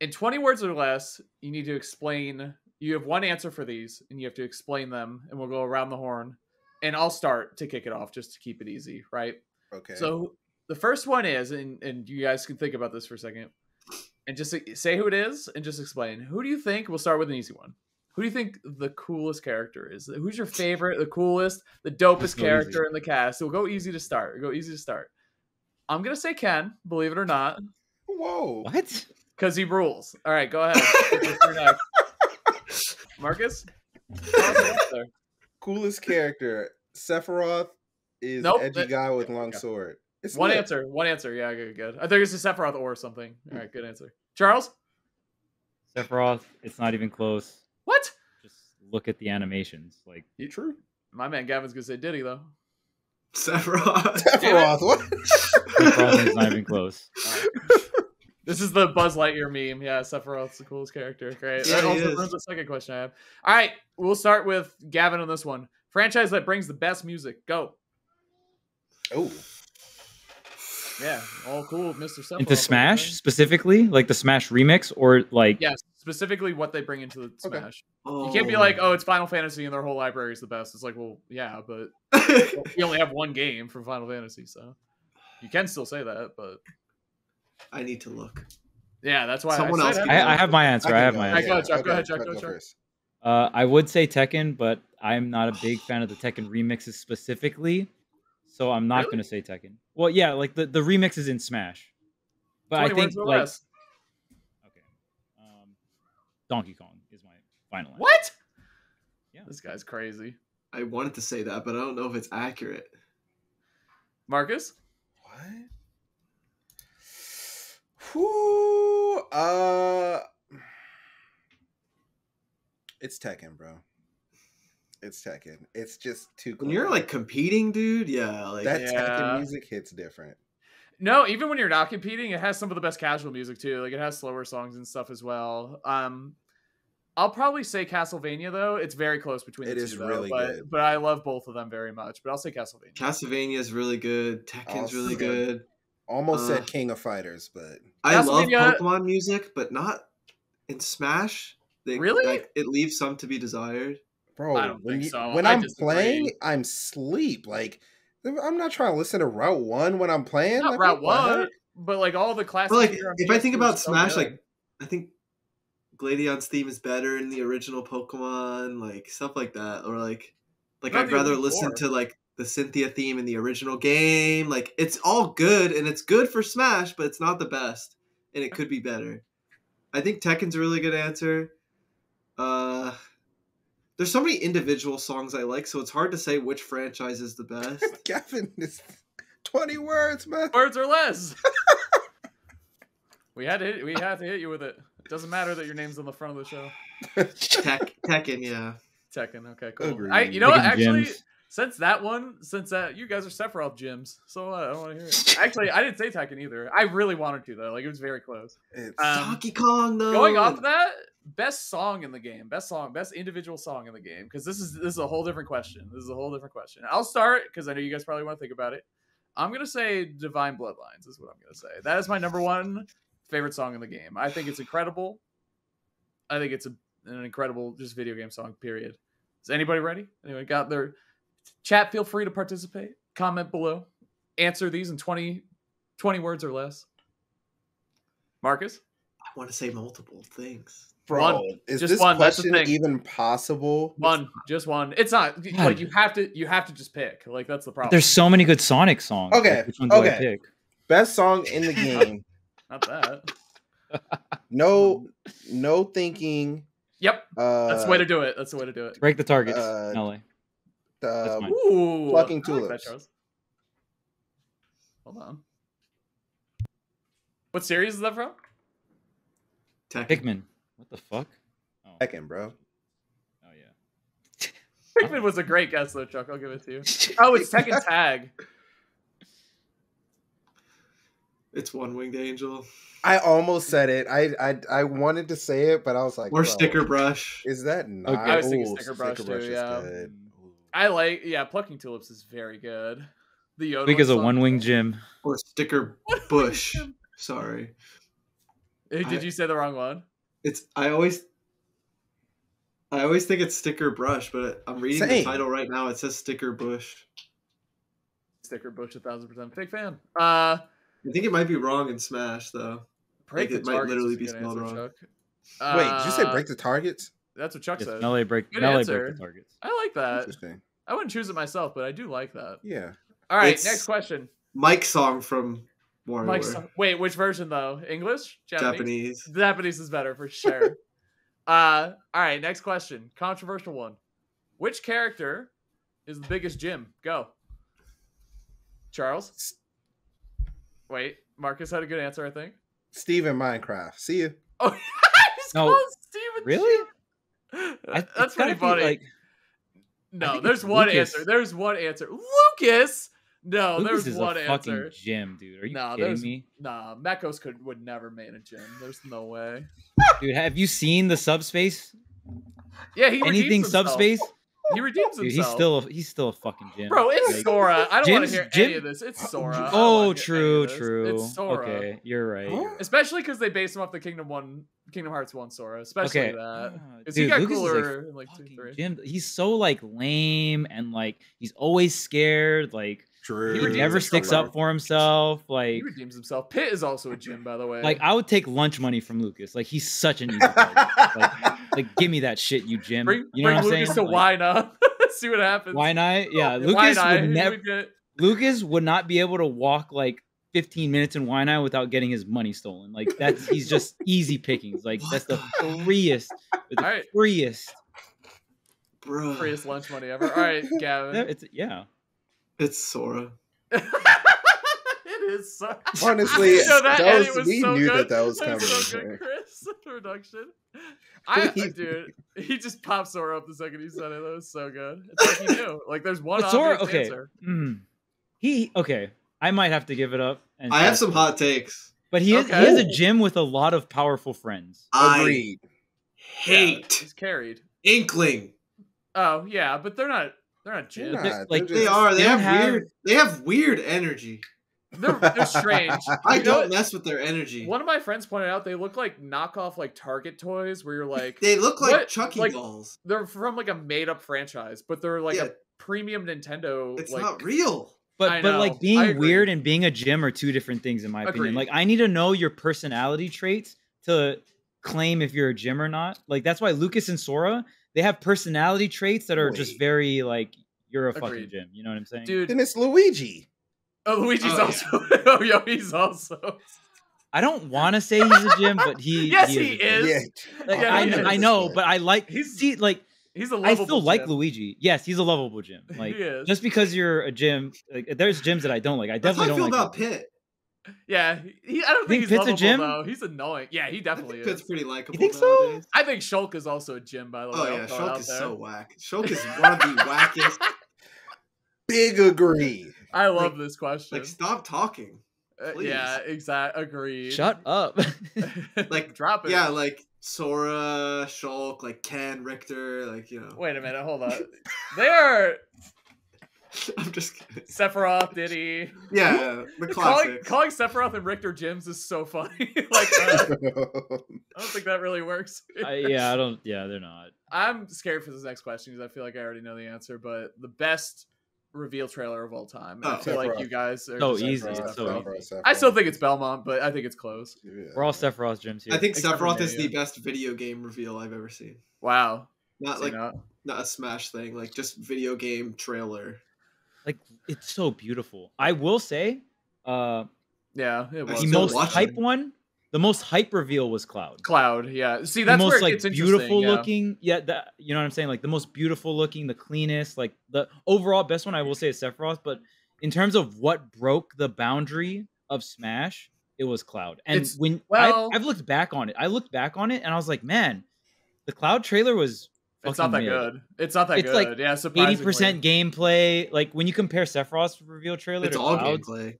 in 20 words or less, you need to explain. You have one answer for these, and you have to explain them, and we'll go around the horn. And I'll start to kick it off, just to keep it easy, right? Okay. So, the first one is, and you guys can think about this for a second, and just say who it is, and just explain. Who do you think, we'll start with an easy one. Who do you think the coolest character is? Who's your favorite, the coolest, the dopest character in the cast? So we'll go easy to start. I'm going to say Ken, believe it or not. Whoa. What? Because he rules. All right, go ahead. Marcus? Coolest character. Sephiroth is Nope. edgy guy with long sword. It's One lit. answer. Yeah, good. I think it's a Sephiroth or something. All right, good answer. Charles? Sephiroth. It's not even close. What? Just look at the animations. Like, True. My man Gavin's going to say Diddy, though. Sephiroth. Sephiroth. What? Sephiroth is not even close. This is the Buzz Lightyear meme. Yeah, Sephiroth's the coolest character. Great. Yeah, That he also is. runs the second question I have. All right, we'll start with Gavin on this one. Franchise that brings the best music. Go. Oh. Yeah, all cool, Mr. Sephiroth. Into Smash specifically, like the Smash remix, or like Yes, specifically what they bring into the Okay. Smash. Oh. You can't be like, oh, it's Final Fantasy and their whole library is the best. It's like, well, yeah, but you only have one game from Final Fantasy, so you can still say that. But I need to look. yeah, that's why Someone I else said can it. I have my answer. I have my Go answer. ahead, Chuck. Go ahead, Chuck. Chuck, Go, go Chuck. first. I would say Tekken, but I'm not a big fan of the Tekken remixes specifically, so I'm not Really? going to say Tekken. Well, yeah, like the remixes in Smash, but 20 I think words or like less. okay, Donkey Kong is my final answer. What? Yeah. This guy's crazy. I wanted to say that, but I don't know if it's accurate. Marcus? What? Whew, it's Tekken, bro. It's Tekken. It's just too cool. When you're like competing, dude, yeah, like that Yeah. Tekken music hits different. No, even when you're not competing, it has some of the best casual music too. Like it has slower songs and stuff as well. I'll probably say Castlevania though. It's very close between It the is two, though, really good. but I love both of them very much. But I'll say Castlevania. Castlevania is really good. Tekken's Awesome. really good. Almost Uh, said King of Fighters, but I love Castlevania- Pokemon music, but not in Smash. Really? Like, it leaves some to be desired. bro, I don't think so. when I I'm disagree. playing, I'm sleep. Like I'm not trying to listen to Route 1 when I'm playing. Not like, Route what the 1, heck? but like all the classic. But like, Hero if I think PS2 about is so Smash, good. like, I think Gladion's theme is better in the original Pokemon, like stuff like that, or like Not I'd the rather original listen four. to like the Cynthia theme in the original game. Like, it's all good, and it's good for Smash, but it's not the best, and it could be better. I think Tekken's a really good answer. There's so many individual songs I like, so it's hard to say which franchise is the best. Gavin is 20 words, man. words or less. we had to hit you with it. It doesn't matter that your name's on the front of the show. Tekken, yeah. Tekken. Okay, cool. Agreed. You know what? Tekken Actually, gyms. since that you guys are Sephiroth gyms, so I don't want to hear it. Actually, I didn't say Tekken either. I really wanted to though. Like it was very close. It's Donkey Kong, though. Going off of that, best song in the game, best individual song in the game, because this is a whole different question. I'll start because I know you guys probably want to think about it. I'm gonna say Divine Bloodlines is what I'm gonna say. That is my number one favorite song in the game. I think it's incredible. I think it's an incredible just video game song. Period. Is anybody ready? Anyone got their chat? Feel free to participate. Comment below. Answer these in 20 words or less. Marcus? I want to say multiple things. bro. One. Is Just this one, that's the question thing. even possible? Just one. It's not like you have to just pick. Like that's the problem. There's so many good Sonic songs. Okay, Like, which one do I okay. pick? Best song in the game. Not that. No thinking. Yep. That's the way to do do it. That's the way to do it. Break the targets. Uh, LA. That's fine. Ooh. Plucking I like that, tulips. Charles. Hold on. What series is that from? Pikmin. What the fuck? Oh, Second, bro. oh yeah. Pikmin was a great guess, though, Chuck. I'll give it to you. Oh, it's Tekken Tag. It's One Winged Angel. I almost said it. I wanted to say it, but I was like, Or bro, Sticker Brush. Is that not? Okay. I was thinking Ooh, Sticker Brush, too, is yeah. good. Ooh. I like, plucking tulips is very good. The Yoda Tweek is a song. one-wing gym. Or Sticker Bush. Sorry. Did you say the wrong one? I always think it's Sticker Brush, but I'm reading the Same. title right now. It says Sticker Bush. Sticker Bush, 1000%. Big fan. I think it might be wrong in Smash though. Break Like, the it might targets literally is a be good spelled answer, wrong. Chuck. Wait, did you say break the targets? That's what Chuck Yes, said. melee break. Good Melee answer. break the targets. I like that. Interesting. I wouldn't choose it myself, but I do like that. Yeah. All right, It's- next question. Mike song from WarioWare. Mike's, wait, which version though? English? Japanese. Japanese is better for sure. All right, next question. Controversial one. Which character is the biggest gym? Go. Charles? Wait, Marcus had a good answer, I think. Steve in Minecraft. See you. Oh, he's No, called Steven really? Jim. It's That's gotta pretty be, funny. Like, No, think there's it's one Lucas. answer. There's one answer. Lucas? No, Lucas there's is one a fucking answer. gym, dude. Are you No, kidding there's me? Nah, Mekos would never man a gym. There's no way. Dude, have you seen the subspace? Yeah, he redeems Anything himself. subspace? He redeems Dude, himself. he's still a fucking gym. Bro, it's Like, Sora. I don't want to Jim's- hear Jim- any of this. It's Sora. I don't Oh, wanna hear any true, of this. true. It's Sora. Okay, you're right. Huh? you're right. Especially because they based him off the Kingdom Hearts 1 Sora. Especially Okay. that. Ah, 'Cause dude, he got Lucas is, like, cooler in like 2, fucking 3. Jim. He's so like lame and like he's always scared. Like True. He he redeems never himself, sticks though. up for himself. He Like redeems himself. Pit is also a gym, by the way. I would take lunch money from Lucas. Like he's such an easy target. like give me that shit, you Jim. bring You know what I'm Lucas saying? to Like, why not? See what happens. why not? Yeah, Why Lucas not? would never. get- Lucas would not be able to walk like 15 minutes in Waianae without getting his money stolen. Like that's he's just easy pickings. Like that's the freest, the Alright. freest. Bro. Freest lunch money ever. All right, Gavin. Yeah. It's Sora. It is so. Honestly, You know, that that edit was, we so knew good. that was That coming. was so good, Chris. Production. Dude, he just popped Sora up the second he said it. That was so good. It's like he knew. Like there's one But Sora, obvious okay. answer. He okay. I might have to give it up. And I have some hot takes. but he Okay. has a gym with a lot of powerful friends. Agreed. I hate He's carried. Inkling. Oh yeah, but they're not gyms. They're not. like, They're They just- are. They don't have have- weird. They have weird energy. They're strange. I You know don't what? mess with their energy. One of my friends pointed out they look like knockoff like Target toys where you're like They look like What? Chucky Like, dolls. they're from like a made up franchise, but they're like Yeah. a premium Nintendo. It's like, not real. I But know. like I being agree. weird and being a gym are two different things in my opinion. Agreed. Like I need to know your personality traits to claim if you're a gym or not. Like that's why Lucas and Sora, they have personality traits that are just Wait. very like you're a fucking Agreed. gym. You know what I'm saying? Dude. Then it's Luigi. Oh, Luigi's Oh, also. Oh, yo, he's also. I don't want to say he's a gym, but he Yes, he he is. a gym. is. Yeah. Like, Yeah, he is. I know, but I like He's- see like He's a I lovable still like gym. Luigi. Yes, he's a lovable gym. Like He is. just because you're a gym, like there's gyms that I don't like. I That's how definitely I feel don't like about Luigi. Pitt. Yeah, I don't Think think he's Pitt's a lovable gym? though. He's annoying. Yeah, he I definitely think is. Pitt's pretty likable think so? nowadays. I think Shulk is also a gym, by the way. Oh I'll yeah, throw it Shulk out is there. so whack. Shulk is one of the wackest. Big agree. I love this question. Like, stop talking. please. Yeah, exact. Agreed. Shut up. Like, drop it. Yeah, like Sora, Shulk, like Ken, Richter, like Wait a minute. Hold on. They are I'm just kidding. Sephiroth, Diddy. Yeah, the Calling, classics. calling Sephiroth and Richter gyms is so funny. Like, I don't think that really works. I don't. Yeah, they're not. I'm scared for this next question because I feel like I already know the answer. But the best reveal trailer of all time. I Oh, feel like Sephiroth. you guys are So just easy, Sephiroth. it's so easy. I still think it's Belmont, but I think it's close. Yeah. We're all Sephiroth gyms here. I think Except for Sephiroth me, is yeah. the best video game reveal I've ever seen. Wow. Not See, like not- not a Smash thing, like just video game trailer. like it's so beautiful. I will say, Yeah, it I was. the still most watch hype it. one, the most hype reveal was Cloud. Cloud. Yeah. See, The that's where most it like gets interesting. beautiful yeah. looking. Yeah, that you know what I'm saying. Like the most beautiful looking, the cleanest. Like the overall best one I will say is Sephiroth, but in terms of what broke the boundary of Smash, it was Cloud. And It's- when well- I've looked back on it, and I was like, man, the Cloud trailer was It's not that mid. good. It's not that It's good. like Yeah, surprisingly. 80% gameplay. Like when you compare Sephiroth's reveal trailer It's to all Cloud's, gameplay.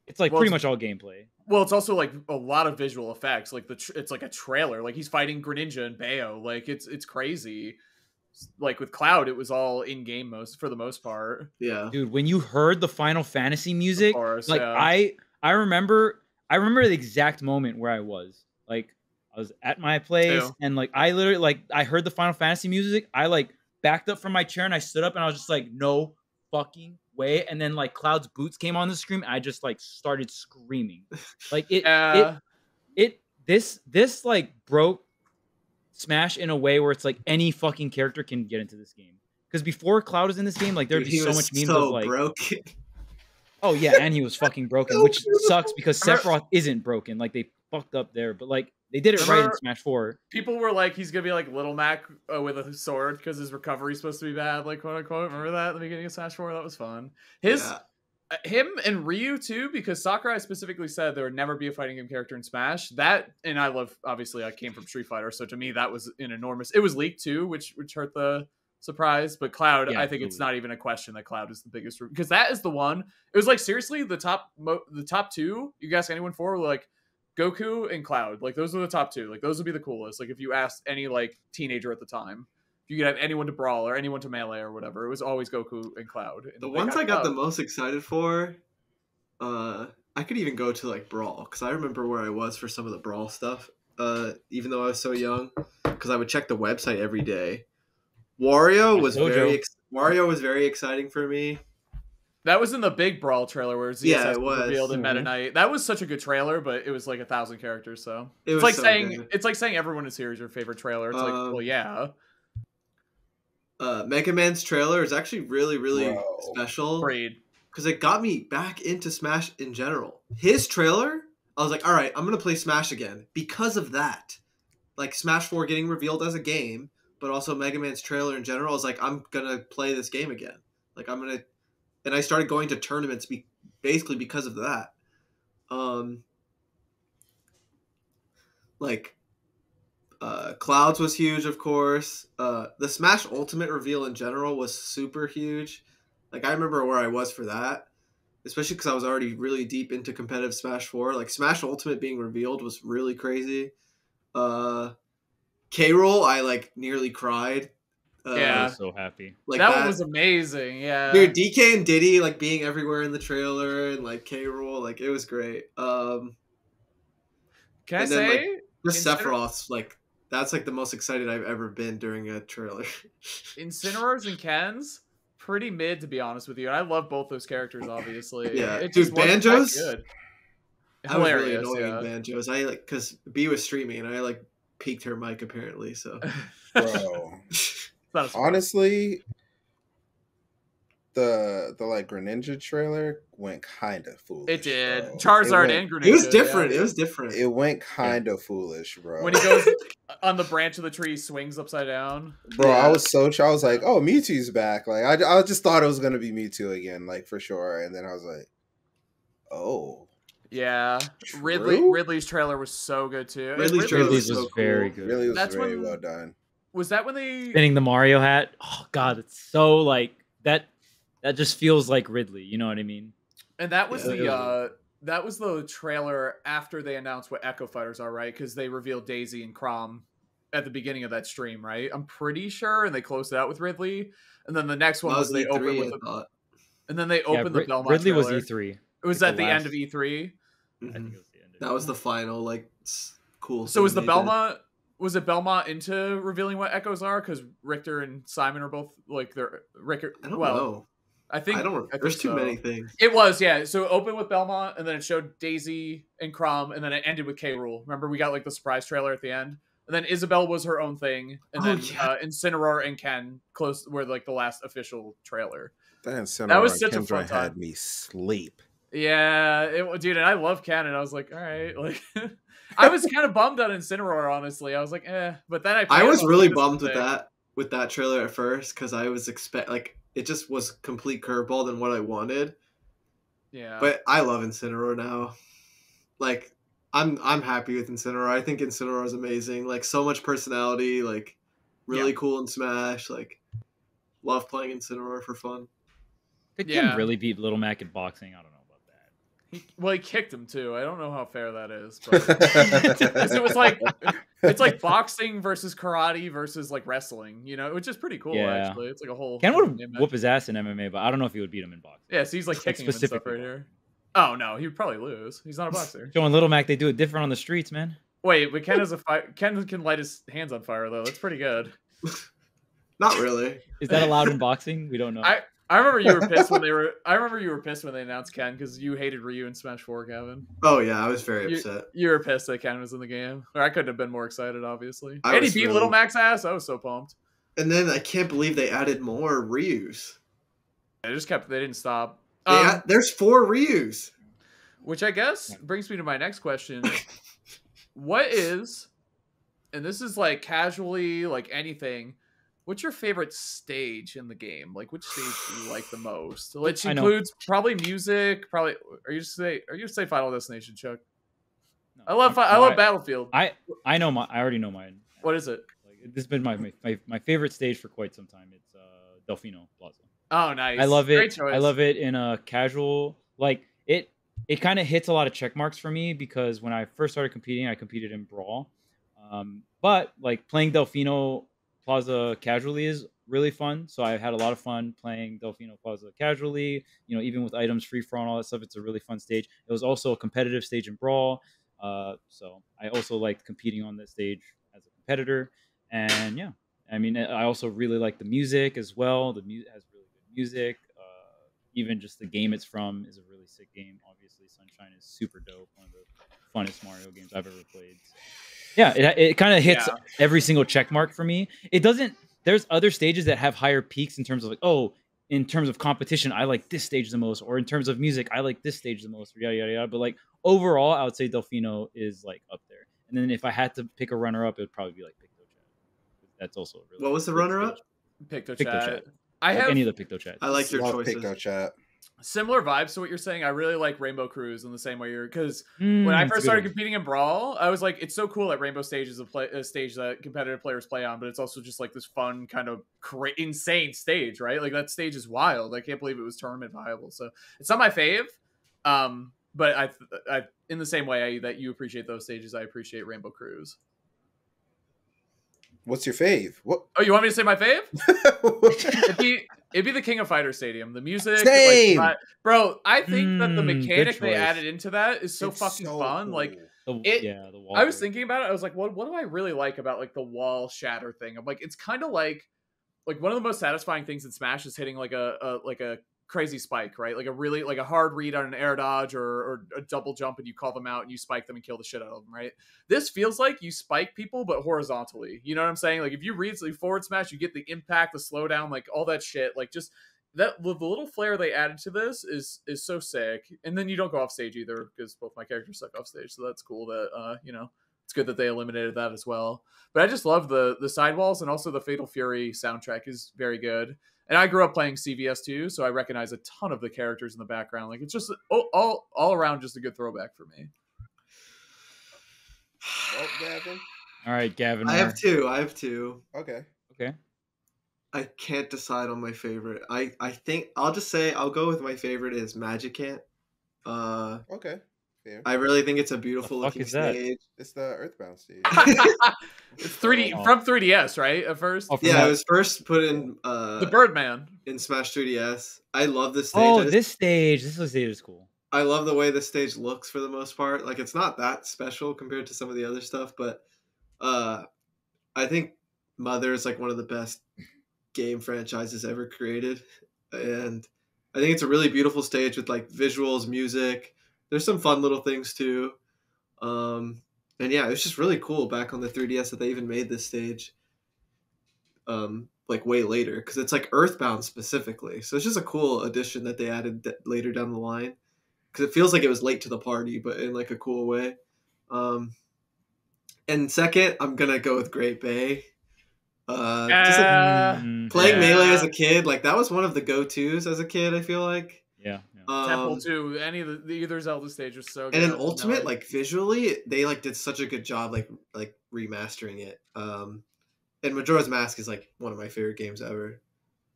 it's like Well, pretty it's- much all gameplay. Well, it's also like a lot of visual effects. Like it's like a trailer. Like he's fighting Greninja and Bayo. Like it's crazy. Like with Cloud, it was all in game for the most part. Yeah. Dude, when you heard the Final Fantasy music, Of course, like yeah. I remember the exact moment where I was. Like I was at my place Too. and like I literally like I heard the Final Fantasy music. I like backed up from my chair and I stood up and I was just like, no fucking way. And then like Cloud's boots came on the screen. I just like started screaming. Like this like broke Smash in a way where it's like any fucking character can get into this game. Because before Cloud was in this game, like there'd Dude, be he so was much memes so of like, broken. oh yeah, and he was fucking broken, which sucks because Sephiroth isn't broken. Like they fucked up there, but like they did it right in Remember- Smash 4. People were like, he's gonna be like Little Mac with a sword because his recovery's supposed to be bad, like quote unquote. Remember that at the beginning of Smash 4? That was fun. Him and Ryu too, because Sakurai specifically said there would never be a fighting game character in Smash. That, and I love, obviously I came from Street Fighter, so to me that was an enormous. It was leaked too, which hurt the surprise. But Cloud, Yeah, I think it's not even a question that Cloud is the biggest, because that is the one. It was like seriously the top two. You guys, anyone for were like Goku and Cloud. Like those are the top two. Like those would be the coolest. Like if you asked any like teenager at the time. You could have anyone to Brawl or anyone to Melee or whatever. It was always Goku and Cloud. And The they ones I got the Cloud. most excited for, I could even go to like Brawl because I remember where I was for some of the Brawl stuff. Even though I was so young, because I would check the website every day. Wario was very exciting for me. That was in the big Brawl trailer where ZSS Yeah, it was was. revealed in Meta Mhm. Knight. That was such a good trailer, but it was like 1,000 characters. So It it's was like so saying good. it's like saying Everyone Is Here is your favorite trailer. It's like, well, yeah, Mega Man's trailer is actually really Bro. special Braid. because it got me back into Smash in general. His trailer, I was like, all right, I'm gonna play Smash again because of that. Like Smash 4 getting revealed as a game, but also Mega Man's trailer in general. I was like, I'm gonna play this game again. Like I'm gonna, and I started going to tournaments basically because of that. Clouds was huge, of course. The Smash Ultimate reveal in general was super huge. Like I remember where I was for that, especially because I was already really deep into competitive Smash 4. Like Smash Ultimate being revealed was really crazy. K-Roll, I like nearly cried. I Yeah. was so happy. Like that one was amazing. Yeah, dude, DK and Diddy like being everywhere in the trailer and like K-Roll, like it was great. Can I and then, say Just Incineroar- Sephiroth's like that's like the most excited I've ever been during a trailer. Incineroars and Kens? Pretty mid, to be honest with you. And I love both those characters, obviously. Yeah. It Dude, just wasn't that Banjos? good. I was really Hilarious, annoying yeah. Banjos. I like because B was streaming and I like peaked her mic apparently. So Bro. Not a surprise. Honestly, the like Greninja trailer went kind of foolish. It did. bro. Charizard It and went, Greninja. it was different. yeah. It was different. It went kind of foolish, bro. When he goes on the branch of the tree, swings upside down. Bro, Yeah. I was so I was like, oh, Mewtwo's back. Like I just thought it was gonna be Mewtwo again, like for sure. And then I was like, oh. Yeah. True? Ridley's trailer was so good too. Ridley's trailer Ridley's was was so very cool. good. Really was That's very when- well done. Was that when they Spinning the Mario hat. Oh god, it's so like that just feels like Ridley, you know what I mean? And that was Yeah. that was the trailer after they announced what Echo Fighters are, right? Because they revealed Daisy and Crom at the beginning of that stream, right? I'm pretty sure, and they closed it out with Ridley. And then the next one That was was they E3, opened with I thought. and then they opened the Belmont Ridley was trailer. E3. It was like at the the end last- of E3. I think Mhm. it was the end of That was the final like cool. So thing was the they did. Belmont? Was it Belmont into revealing what echoes are? Because Richter and Simon are both like they're Richter. I don't well, know. I think I don't. think There's too so. many things. It was, yeah. So it opened with Belmont, and then it showed Daisy and Crom, and then it ended with K. Rool. Remember, we got like the surprise trailer at the end, and then Isabel was her own thing, and Oh, then yeah. Incineroar and Ken were like the last official trailer. That was such a fun time. had me sleep. Yeah, dude, and I love Ken, and I was like, all right, like. I was kind of bummed on Incineroar, honestly. I was like, but then I was really this bummed thing. with that trailer at first because I was it just was complete curveball than what I wanted Yeah. But I love Incineroar now. Like, I'm happy with Incineroar. I think Incineroar is amazing. Like, so much personality. Like, really cool in Smash. Like, love playing Incineroar for fun. Could Ken really beat Little Mac in boxing? I don't know about that. He kicked him too. I don't know how fair that is, but it was like it's like boxing versus karate versus like wrestling, you know, which is pretty cool actually. It's like a whole Ken would whoop his ass in MMA, but I don't know if he would beat him in boxing. Yeah, so he's like kicking him and stuff right here. Oh no, he would probably lose. He's not a boxer. Showing Little Mac, they do it different on the streets, man. Wait, but Ken is Ken can light his hands on fire though. That's pretty good. Not really. Is that allowed in boxing? We don't know. I remember you were pissed when they announced Ken because you hated Ryu in Smash 4, Gavin. Oh yeah, I was very upset. You were pissed that Ken was in the game. Or I couldn't have been more excited, obviously. And he beat Little Mac's ass. I was so pumped. And then I can't believe they added more Ryus. They didn't stop. There's 4 Ryus. Which I guess brings me to my next question. What is, and this is like casually, like anything, what's your favorite stage in the game? Like, which stage do you like the most? Which includes probably music. Probably. Are you say Final Destination, Chuck? No, I love Battlefield. I already know mine. What is it? Like, this has been my favorite stage for quite some time. It's Delfino Plaza. Oh, nice. I love it. Great choice. I love it in a casual like it. It kind of hits a lot of check marks for me because when I first started competing, I competed in Brawl. But like playing Delfino Plaza casually is really fun. So I had a lot of fun playing Delfino Plaza casually, you know, even with items, free for all that stuff. It's a really fun stage. It was also a competitive stage in Brawl. So I also liked competing on this stage as a competitor. And yeah, I mean, I also really like the music as well. The music has really good music. Even just the game it's from is a really sick game. Obviously, Sunshine is super dope. One of the funnest Mario games I've ever played. So, yeah, it kind of hits every single check mark for me. It doesn't. There's other stages that have higher peaks in terms of like, in terms of competition, I like this stage the most, or in terms of music, I like this stage the most, yada yada yada. But like overall, I would say Delfino is like up there. And then if I had to pick a runner up, it would probably be like PictoChat. That's also really. What was the runner up? PictoChat. I have any of the PictoChat. I like your choices. PictoChat. Similar vibes to what you're saying. I really like Rainbow Cruise in the same way because when I first started competing in Brawl, I was like, it's so cool that Rainbow Stage is a stage that competitive players play on, but it's also just like this fun kind of insane stage, right? Like that stage is wild. I can't believe it was tournament viable. So it's not my fave, but I in the same way that you appreciate those stages, I appreciate Rainbow Cruise. What's your fave? What? Oh, you want me to say my fave? It'd be the King of Fighters Stadium. The music, same. Bro. I think that the mechanic they added into that is so fucking fun. Cool. Like the wall. I was thinking about it. I was like, what do I really like about like the wall shatter thing? I'm like, it's kind of like one of the most satisfying things in Smash is hitting like a crazy spike, right? Like a really like a hard read on an air dodge or a double jump, and you call them out and you spike them and kill the shit out of them, right? This feels like you spike people but horizontally. You know what I'm saying? Like if you read forward smash, you get the impact, the slowdown, like all that shit. Like just that the little flair they added to this is so sick. And then you don't go off stage either because both my characters suck off stage, so that's cool. That you know, it's good that they eliminated that as well. But I just love the sidewalls, and also the Fatal Fury soundtrack is very good. And I grew up playing CVS too, so I recognize a ton of the characters in the background. Like it's just all around just a good throwback for me. Well, Gavin. All right, Gavin. I have two. Okay. I can't decide on my favorite. I think I'll just say I'll go with my favorite is Magicant. Okay. Fair. I really think it's a beautiful looking stage. It's the Earthbound stage. It's 3D from 3DS, right? At first, it was first put in the Birdman in Smash 3DS. I love this stage. Oh, this stage is cool. I love the way the stage looks for the most part. Like it's not that special compared to some of the other stuff, but I think Mother is like one of the best game franchises ever created, and I think it's a really beautiful stage with like visuals, music. There's some fun little things too. And yeah, it was just really cool back on the 3DS that they even made this stage like way later, because it's like Earthbound specifically. So it's just a cool addition that they added later down the line, because it feels like it was late to the party, but in like a cool way. And second, I'm going to go with Great Bay. Just like playing Melee as a kid, like that was one of the go-tos as a kid, I feel like. Yeah. Temple 2, any of the either Zelda stage was so good. And in Ultimate, like visually, they like did such a good job like remastering it. And Majora's Mask is like one of my favorite games ever.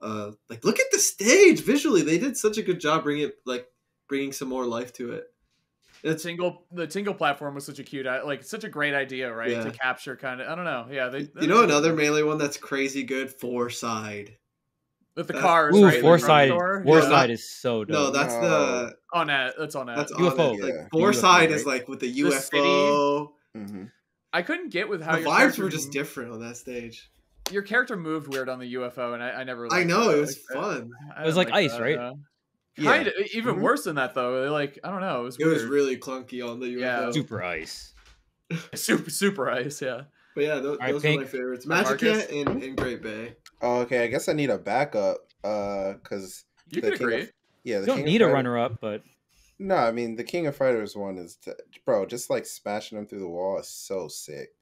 Like look at the stage visually, they did such a good job bringing some more life to it. The tingle platform was such a cute, like such a great idea, right? Yeah. To capture kind of, I don't know, yeah. You know another Melee one that's crazy good, Four Side. With the cars, Ooh, right? Four Side Yeah. is so dope. No, that's the on that. That's on that. That's UFO. on it. Yeah. Like Four UFO, Side right? is like with the The UFO. Mm-hmm. I couldn't get with how The your vibes character were just different on that stage. Your character moved weird on the UFO, and I never. I know that. it was Like, fun. It was like ice, right? Kind of, even Mhm. worse than that though. Like I don't know, it was It weird. was really clunky on the UFO. Yeah. Super ice. super ice, yeah. But yeah, those Alright, are my Pink. favorites. Marcus? Magic and Great Bay. Oh, okay. I guess I need a backup. Because You can agree. yeah, the You don't King of need a Fighter- runner-up, but No, I mean the King of Fighters one is, bro, just like smashing them through the wall is so sick.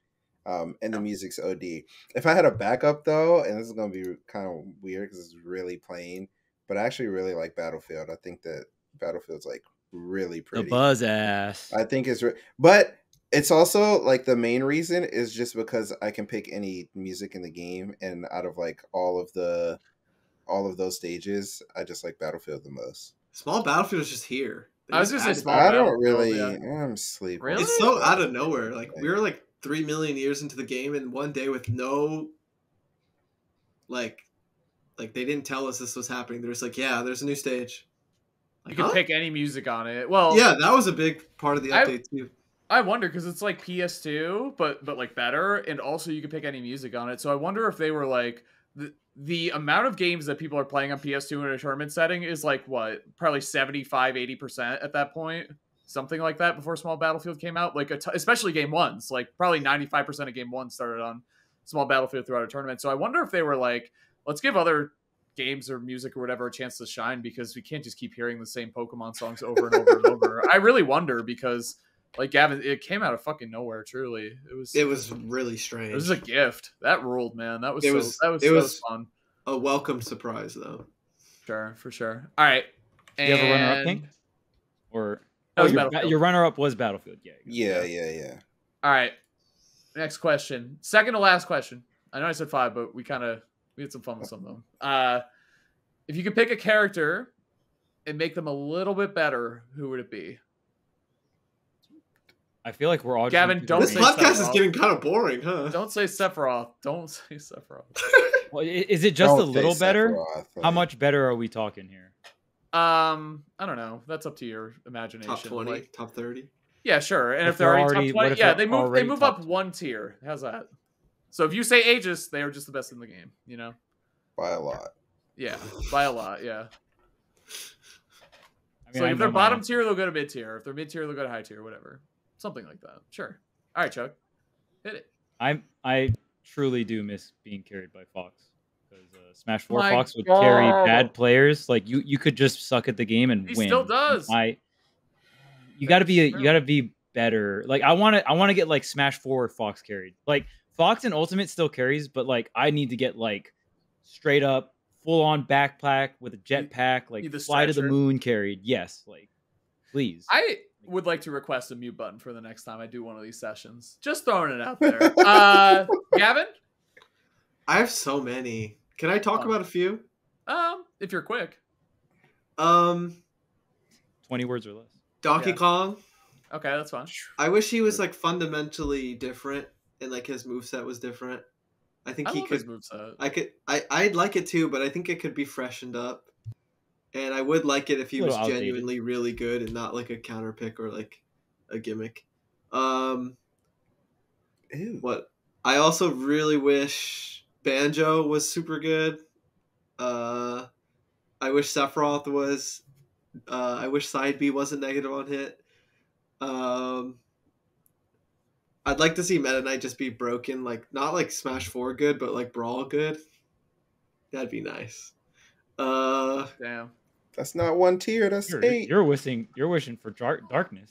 And the music's OD. If I had a backup though, and this is gonna be kind of weird because it's really plain, but I actually really like Battlefield. I think that Battlefield's like really the pretty. buzz ass. I think it's, but it's also like the main reason is just because I can pick any music in the game, and out of like all of those stages, I just like Battlefield the most. Small Battlefield is just here. They I was just gonna say added Small that. I don't Battlefield, really. yeah. I'm sleeping. Really? It's so out of nowhere. Like we were like 3 million years into the game, and one day with no, like they didn't tell us this was happening. They're just like, yeah, there's a new stage. You Like, can huh? pick any music on it. Well, Yeah, that was a big part of the update too. I wonder because it's like PS2, but like better, and also you can pick any music on it. So I wonder if they were like the amount of games that people are playing on PS2 in a tournament setting is like what, probably 75-80% at that point, something like that before Small Battlefield came out. Like especially game ones, like probably 95% of game one started on Small Battlefield throughout a tournament. So I wonder if they were like, let's give other games or music or whatever a chance to shine because we can't just keep hearing the same Pokemon songs over and over and over. I really wonder because. Like Gavin, it came out of fucking nowhere. Truly, It was really strange. It was a gift. That ruled, man. That was It was fun. a welcome surprise, though. Sure, for sure. All right. Do you have a runner-up, Pink? Or That was your, Battlefield. your runner-up was Battlefield. Yeah. All right. Next question. Second to last question. I know I said 5, but we had some fun with some of them. If you could pick a character and make them a little bit better, who would it be? I feel like we're all Gavin, don't This say podcast is Sephiroth. getting kind of boring, huh? Don't say Sephiroth. Don't say Sephiroth. Well, is it just Don't a little say better? Sephiroth, How like- much better are we talking here? I don't know. That's up to your imagination. Top 20, Like, top 30. yeah, sure. And If if they're they're already already- top what 20, if yeah, they're they already move top up one tier. How's that? So if you say Aegis, they are just the best in the game, you know? By a lot. Yeah, by a lot, yeah. I mean, So I if they're know my bottom answer. tier, they'll go to mid tier. If they're mid tier, they'll go to high tier, whatever. Something like that. Sure. All right, Chuck. Hit it. I truly do miss being carried by Fox because Smash 4 My Fox would God. carry bad players. Like you could just suck at the game and He win. still does. You got to be better. Like I want to get like Smash 4 Fox carried. Like Fox and Ultimate still carries, but like I need to get like straight up full on backpack with a jetpack, like need the fly to the stretcher. moon carried. Yes, like please. I would like to request a mute button for the next time I do one of these sessions. Just throwing it out there. Gavin? I have so many. Can I talk about a few? If you're quick. 20 words or less. Donkey Yeah. Kong. Okay, that's fine. I wish he was like fundamentally different and like his moveset was different. I think I he love could. his moveset. I'd like it too, but I think it could be freshened up. And I would like it if he A was little outdated. genuinely really good and not like a counter pick or like a gimmick. Ew. What I also really wish Banjo was super good. I wish Sephiroth was. I wish Side B wasn't negative on hit. I'd like to see Meta Knight just be broken, like not like Smash 4 good, but like Brawl good. That'd be nice. Damn. That's not one tier. That's 8. You're wishing for darkness.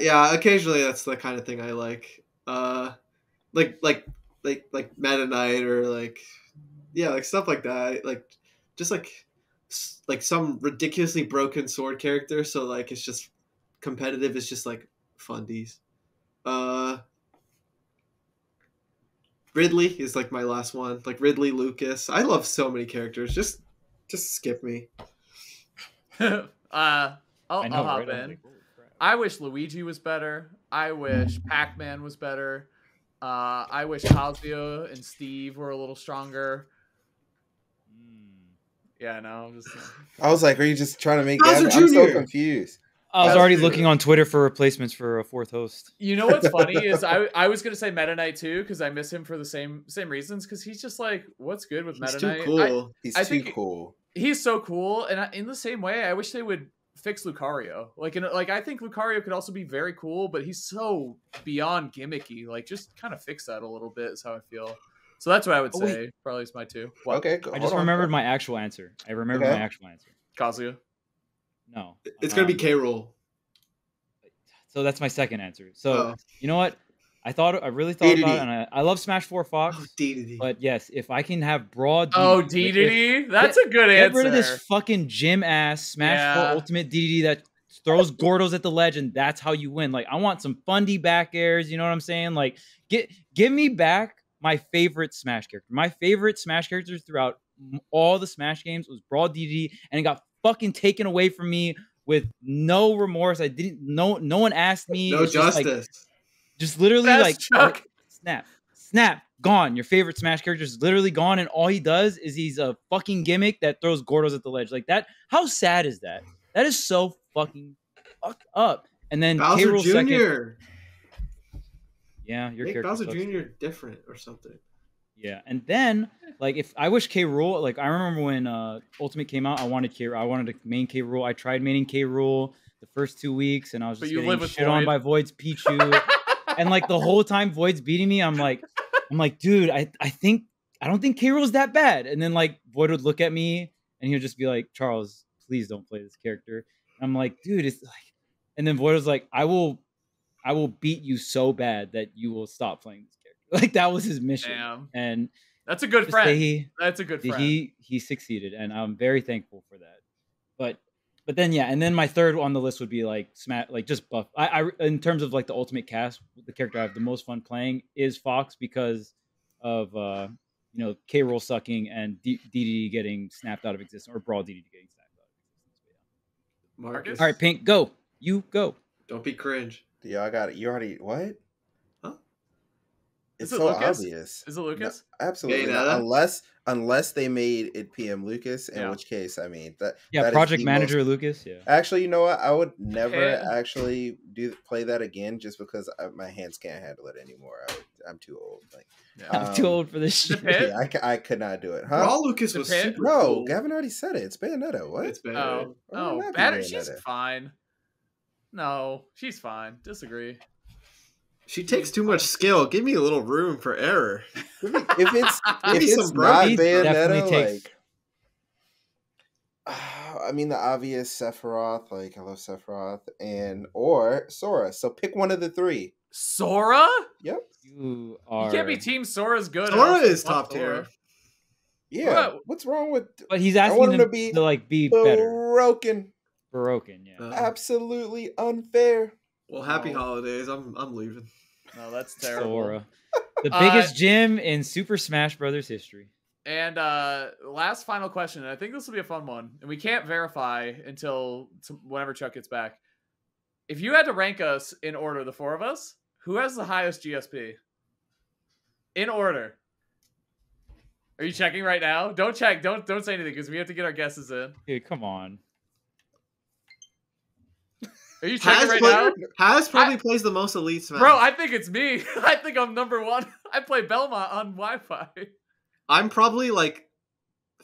Yeah, occasionally that's the kind of thing I like. Like Meta Knight or like stuff like that. Like just like like some ridiculously broken sword character. So like it's just competitive. It's just like fundies. Ridley is like my last one. Like Ridley, Lucas. I love so many characters. Just skip me. I'll hop right? I'm in. like, holy crap. I wish Luigi was better. I wish Pac-Man was better. I wish Kazuya and Steve were a little stronger. Yeah, no, I'm just. I was like, are you just trying to make Bowser Gavin? I'm so Jr. confused. I was Bowser already Jr. looking on Twitter for replacements for a fourth host. You know what's funny is I was gonna say Meta Knight too because I miss him for the same reasons because he's just like what's good with He's Meta too Knight. cool. He's I too think- cool. He's so cool, and in the same way, I wish they would fix Lucario. Like I think Lucario could also be very cool, but he's so beyond gimmicky. Like just kind of fix that a little bit is how I feel. So that's what I would say. Probably is my two. What? Okay, I just remembered my actual answer. I remembered Okay. my actual answer. Kazuya. No. It's gonna be K. Rool. So that's my second answer. So Oh. you know what? I really thought about it, DDD. and I love Smash 4 Fox. Oh, DDD. But yes, if I can have broad Oh, DDD, DDD. That's a good answer. get rid of this fucking gym ass Smash 4 Yeah. Ultimate DDD that throws Gordos at the ledge, and that's how you win. Like I want some fundy back airs. You know what I'm saying? Like give me back my favorite Smash character. My favorite Smash characters throughout all the Smash games was broad DDD, and it got fucking taken away from me with no remorse. I didn't. No one asked me. No It's just like, justice. just literally Best like Chuck. snap, gone. Your favorite Smash character is literally gone, and all he does is he's a fucking gimmick that throws Gordos at the ledge. Like that. How sad is that? That is so fucking fucked up. And then Bowser K-Rool Jr. second. Yeah, your Make character Bowser sucks. Jr. different or something. Yeah, and then like if I wish K. Rool, like I remember when Ultimate came out, I wanted to main K. Rool. I tried maining K. Rool the first 2 weeks, and I was But just you getting live with shit on Void. by Void's Pichu. And like the whole time Void's beating me, I'm like, dude, I don't think K. Rool's that bad. And then like Void would look at me and he would just be like, Charles, please don't play this character. And I'm like, dude, it's like, and then Void was like, I will beat you so bad that you will stop playing this character. Like that was his mission. Damn. And That's a good just friend. say That's a good friend. he succeeded, and I'm very thankful for that. But then yeah, and then my third on the list would be like Smash, like just buff. I in terms of like the ultimate cast, the character I have the most fun playing is Fox because of K. Rool sucking and DDD getting snapped out of existence, or Brawl DDD getting snapped out of existence. Marcus. All right, Pink, go. You go. Don't be cringe. Yeah, I got it. You already what? Huh? It's Is it so Lucas? obvious. Is it Lucas? No, absolutely Bayonetta? not. Unless they made it PM Lucas, in Yeah. which case, I mean that. Yeah, that is project the manager most- Lucas. Yeah. Actually, you know what? I would never Yeah. actually play that again, just because my hands can't handle it anymore. I'm too old. Like, I'm too old for this shit. Pit? yeah, I could not do it. Huh? Raw Lucas was Depend- super No, cool. Gavin already said it. It's Bayonetta. What? It's bad. Oh, Oh, not better. She's Bayonetta. fine. No, she's fine. Disagree. She takes too much skill. Give me a little room for error. If it's Give if me it's some not He definitely Bayonetta, takes- like I mean the obvious Sephiroth, like I love Sephiroth, or Sora. So pick one of the three. Sora? Yep. You You are. can't be Team Sora's good. Sora else. is Fuck top Sora. tier. Yeah. What? What's wrong with But he's I asking want him them to be like be better. broken? Broken, yeah. Absolutely unfair. Well, happy No. holidays. I'm leaving. No, that's terrible. Sora. The biggest gym in Super Smash Brothers history. And last final question, and I think this will be a fun one, and we can't verify until whenever Chuck gets back. If you had to rank us in order, the four of us, who has the highest GSP? In order. Are you checking right now? Don't check. Don't say anything because we have to get our guesses in. Dude, come on. Are you checking right now? Has probably plays the most Elite Smash. Bro, I think it's me. I think I'm number one. I play Belmont on Wi-Fi. I'm probably like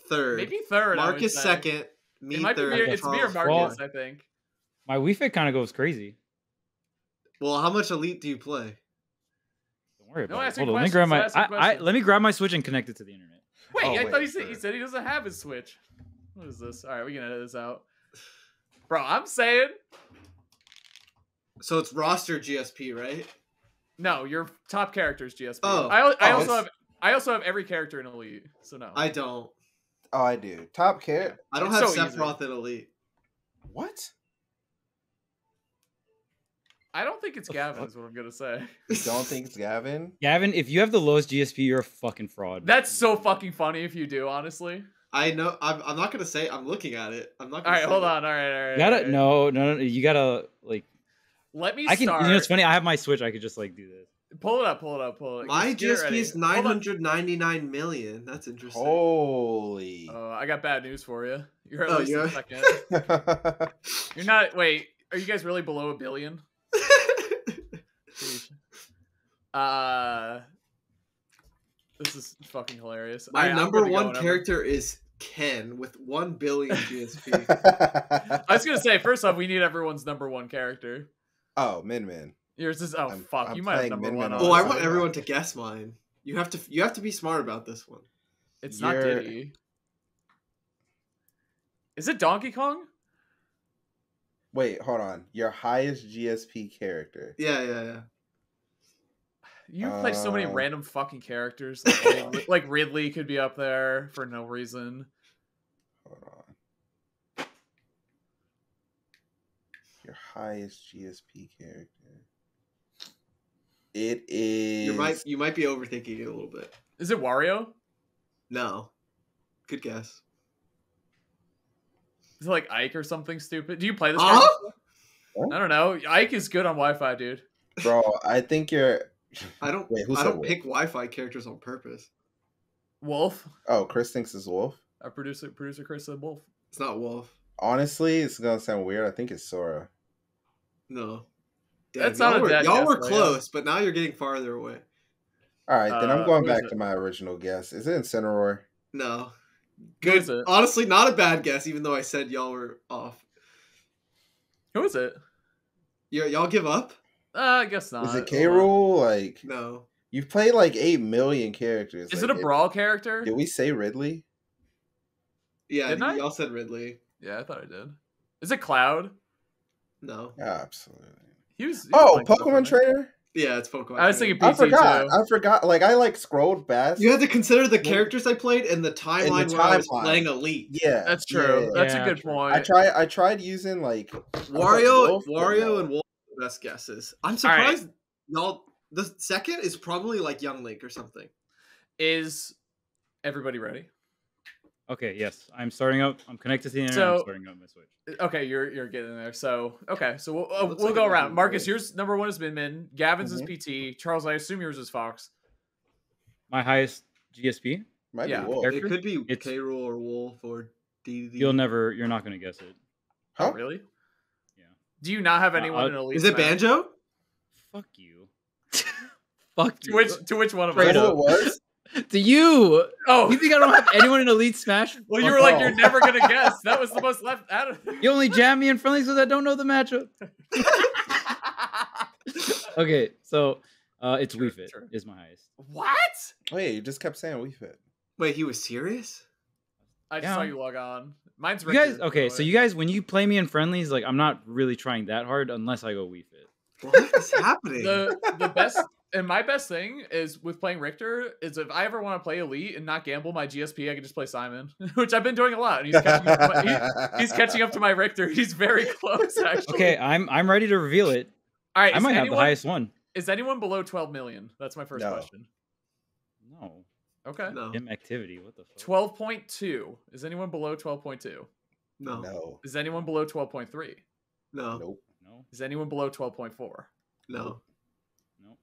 third. Maybe third. I would Marcus say. second. Me It might be third. me. It's me or Charles Marcus, fourth. I think. My Wii Fit kind of goes crazy. Well, how much Elite do you play? Don't worry No, about it. ask me Hold on, let me questions, grab my. ask me questions. Let me grab my Switch and connect it to the internet. Wait, Oh, I wait, thought he sure. said he doesn't have his Switch. What is this? All right, we can edit this out. Bro, I'm saying So it's roster GSP, right? no. Your top characters GSP. Oh. I Oh, also it's- have every character in Elite. So no. I don't. Oh, I do. Top character. I don't It's have so easy. Sephiroth in Elite. What? I don't think it's Gavin. Is what I'm gonna say. You don't think it's Gavin? Gavin, if you have the lowest GSP, you're a fucking fraud. That's so fucking funny if you do. Honestly. I know. I'm not gonna say. I'm looking at it. I'm not. All Gonna right, say hold that. on. All right. You gotta no. You gotta like. Let me I can. start. You know, it's funny. I have my Switch. I could just like do this. Pull it up. My Get it GSP ready. is Hold on. 999 million. That's interesting. Holy. Oh, I got bad news for you. You're at Oh, least yeah? a second. You're not. Wait, are you guys really below $1 billion? Sheesh. This is fucking hilarious. My All right, I'm number good to go one whenever. character is Ken with 1 billion GSP. I was gonna say, first off, we need everyone's number one character. Oh, Min. Yours is I'm fuck. You might have playing number Min one. Min on Oh, I this. want everyone to guess mine. You have to be smart about this one. It's not You're- Diddy. Is it Donkey Kong? Wait, hold on. Your highest GSP character. Yeah. You play so many Uh. random fucking characters. Like Ridley could be up there for no reason. Hold on. Your highest GSP character. It is. You might be overthinking it a little bit. Is it Wario? No. Good guess. Is it like Ike or something stupid? Do you play this? Huh? character? I don't know. Ike is good on Wi-Fi, dude. Bro, I think you're. I don't. Wait, who I said don't Wolf? pick Wi-Fi characters on purpose. Wolf. Oh, Chris thinks it's Wolf. Our producer Chris said Wolf. It's not Wolf. Honestly, it's gonna sound weird. I think it's Sora. No. That's y'all not a were, bad y'all guess, were though, yeah. close, but now you're getting farther away. All right, then I'm going who is back it? to my original guess. Is it Incineroar? No. Who is Good. it? Honestly, not a bad guess, even though I said y'all were off. Who is it? Y'all give up? I guess not. Is it K. Rool? Like No. you've played like 8 million characters. Is Like, it a brawl character? Did we say Ridley? Yeah, Didn't I? y'all said Ridley. Yeah, I thought I did. Is it Cloud? No. Absolutely. He was Oh, playing stuff, Pokemon wasn't he? Trainer. Yeah, it's Pokemon. I was Trainer. thinking PT too. I forgot. Like I like scrolled past. You had to consider the characters I played and the timeline where I was timeline. playing Elite. Yeah, That's true. yeah. That's Yeah, a good true. point. I tried using like Wario Wolf, but no. and Wolf are the best guesses. I'm surprised y'all. The second is probably like Young Link or something. Is everybody ready? Okay, yes, I'm starting up. I'm connected to the internet. So- I'm starting up my Switch. Okay, you're getting there. So so we'll looks we'll like go it might around. be Marcus, Wolf. yours number one is Min. Gavin's Mhm. is PT. Charles, I assume yours is Fox. My highest GSP. Might Yeah. be Wolf. Character? It could be It's- K. Rool or Wolf or DD. You're not gonna guess it. Huh? Oh, really? Yeah. Do you not have anyone in Elite? Is it Smash? Banjo? Fuck you. Fuck To you. which one of That's us? what it was. To you. Oh, You think I don't have anyone in Elite Smash? well, you Fuck were like, off. you're never gonna guess. That was the most left out of. You only jam me in friendlies because I don't know the matchup. Okay, so it's True, Wii Fit true. is my highest. What? Wait, you just kept saying we fit. Wait, he was serious? I just Yeah. saw you log on. Mine's You guys, Richard, okay, by so the way. you guys, when you play me in friendlies, like I'm not really trying that hard unless I go Wii Fit. What is happening? the best and my best thing is with playing Richter is if I ever want to play Elite and not gamble my GSP, I can just play Simon, which I've been doing a lot. And he's catching up to my, he's catching up to my Richter. He's very close, actually. Okay, I'm ready to reveal it. all right. I might have the highest one. Is anyone below 12 million? That's my first No. question. No, Okay. No. gym activity. What the fuck? 12.2. Is anyone below 12.2? No. No. Is anyone below 12.3? No. Nope. No, Is anyone below 12.4? No. no.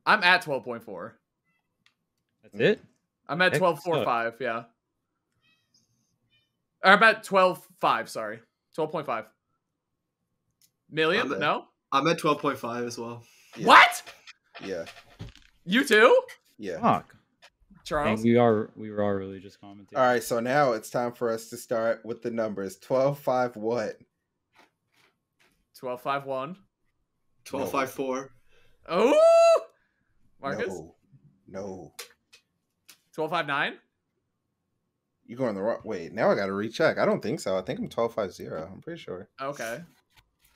I'm at 12.4. That's it. I'm at Heck, 12.45. Yeah. Or I'm at 12.5. Sorry, 12.5 million. I'm at- No. I'm at 12.5 as well. Yeah. What? Yeah. You too, Yeah. Fuck. Charles? Dang, we were all really just commenting. All right, so now it's time for us to start with the numbers. 12-5 what? 12.51. 12.54. Oh, Marcus. No. 12.59. You're going the wrong wait, now I gotta recheck. I don't think so. I think I'm 12-5-0. I'm pretty sure. Okay.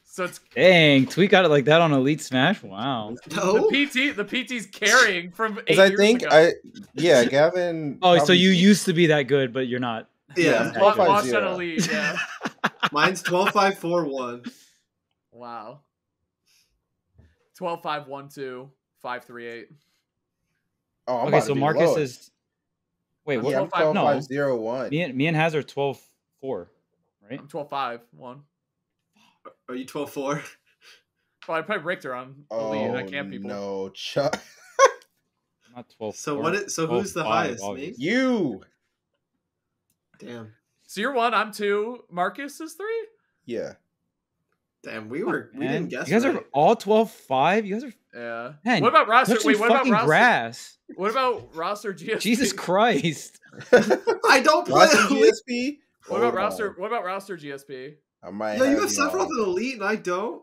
So it's Dang, Tweek got it like that on Elite Smash. Wow. No. the PT's carrying from 8 Because I years think ago. Gavin. Oh, so probably- you used to be that good, but you're not Yeah. I'm 12-5-0. Lost on Elite, yeah. Mine's 12-5-4-1. Wow. 12-5-1-2, 5-3-8. Oh, I'm Okay, about to so be Marcus low. is. Wait, what? Yeah, I'm 12-5. 12-5-0-1. Me and Haz are 12-4, right? I'm 12-5-1. Are you 12-4? Well, I played Richter on Elite, and I can't people. No, Chuck. Not 12. So who's the highest? Me? You. Damn. So you're 1, I'm 2. Marcus is 3? Yeah. Damn, we didn't guess. You guys right. are all 12-5. You guys are. Yeah. Man, what about roster? touching Wait, what about fucking roster? grass? What about roster GSP? Jesus Christ! I don't play Roster Elite. GSP? What about roster? What about roster GSP? I might Yeah, you have have Sephiroth and Elite, and I don't.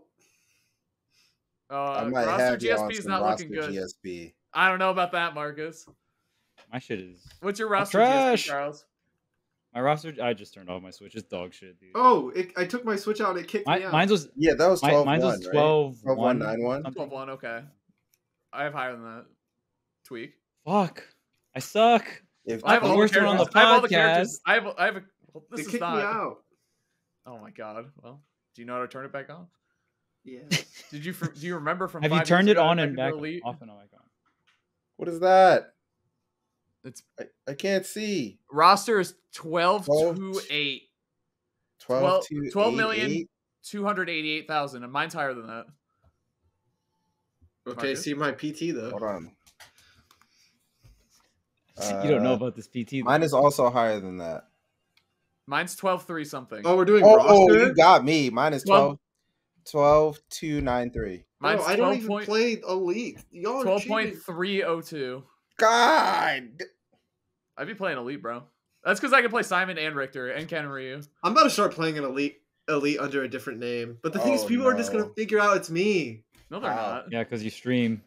I might Roster have you on GSP is some not roster looking good. GSP. I don't know about that, Marcus. My shit is. What's your roster trash. GSP, Charles? My roster. I just turned off my Switch. It's dog shit, dude. Oh, I took my Switch out and it kicked me out. Mine was. Yeah, that was 12-1, Mine was right? 12. 12-1-9-1? 12-1, okay. I have higher than that. Tweak. Fuck! I suck. If I have all the worst one on characters. the I have all the podcast. characters. I have a. Well, They this is kicked not. me out. Oh my god. Well, do you know how to turn it back on? Yeah. Do you remember from? Have you 5 turned years it ago on that and back back in Elite? off and on? Back on. What is that? It's I can't see. roster is 12-2-8. 12 288,000, and mine's higher than that. Okay, Marcus? see my PT though. Hold on. You don't know about this PT. though. Mine is also higher than that. Mine's 12-3 something. Oh, we're doing Oh, roster. you got me. Mine is 12 12-2-9-3. Mine's I don't 12 even point- play Elite. Y'all are cheating. 12.302. God. I'd be playing Elite, bro. That's because I can play Simon and Richter and Ken Ryu. I'm about to start playing an Elite under a different name. But the thing is, Oh, people are just no. gonna figure out it's me. No, they're Wow. not. Yeah, because you stream.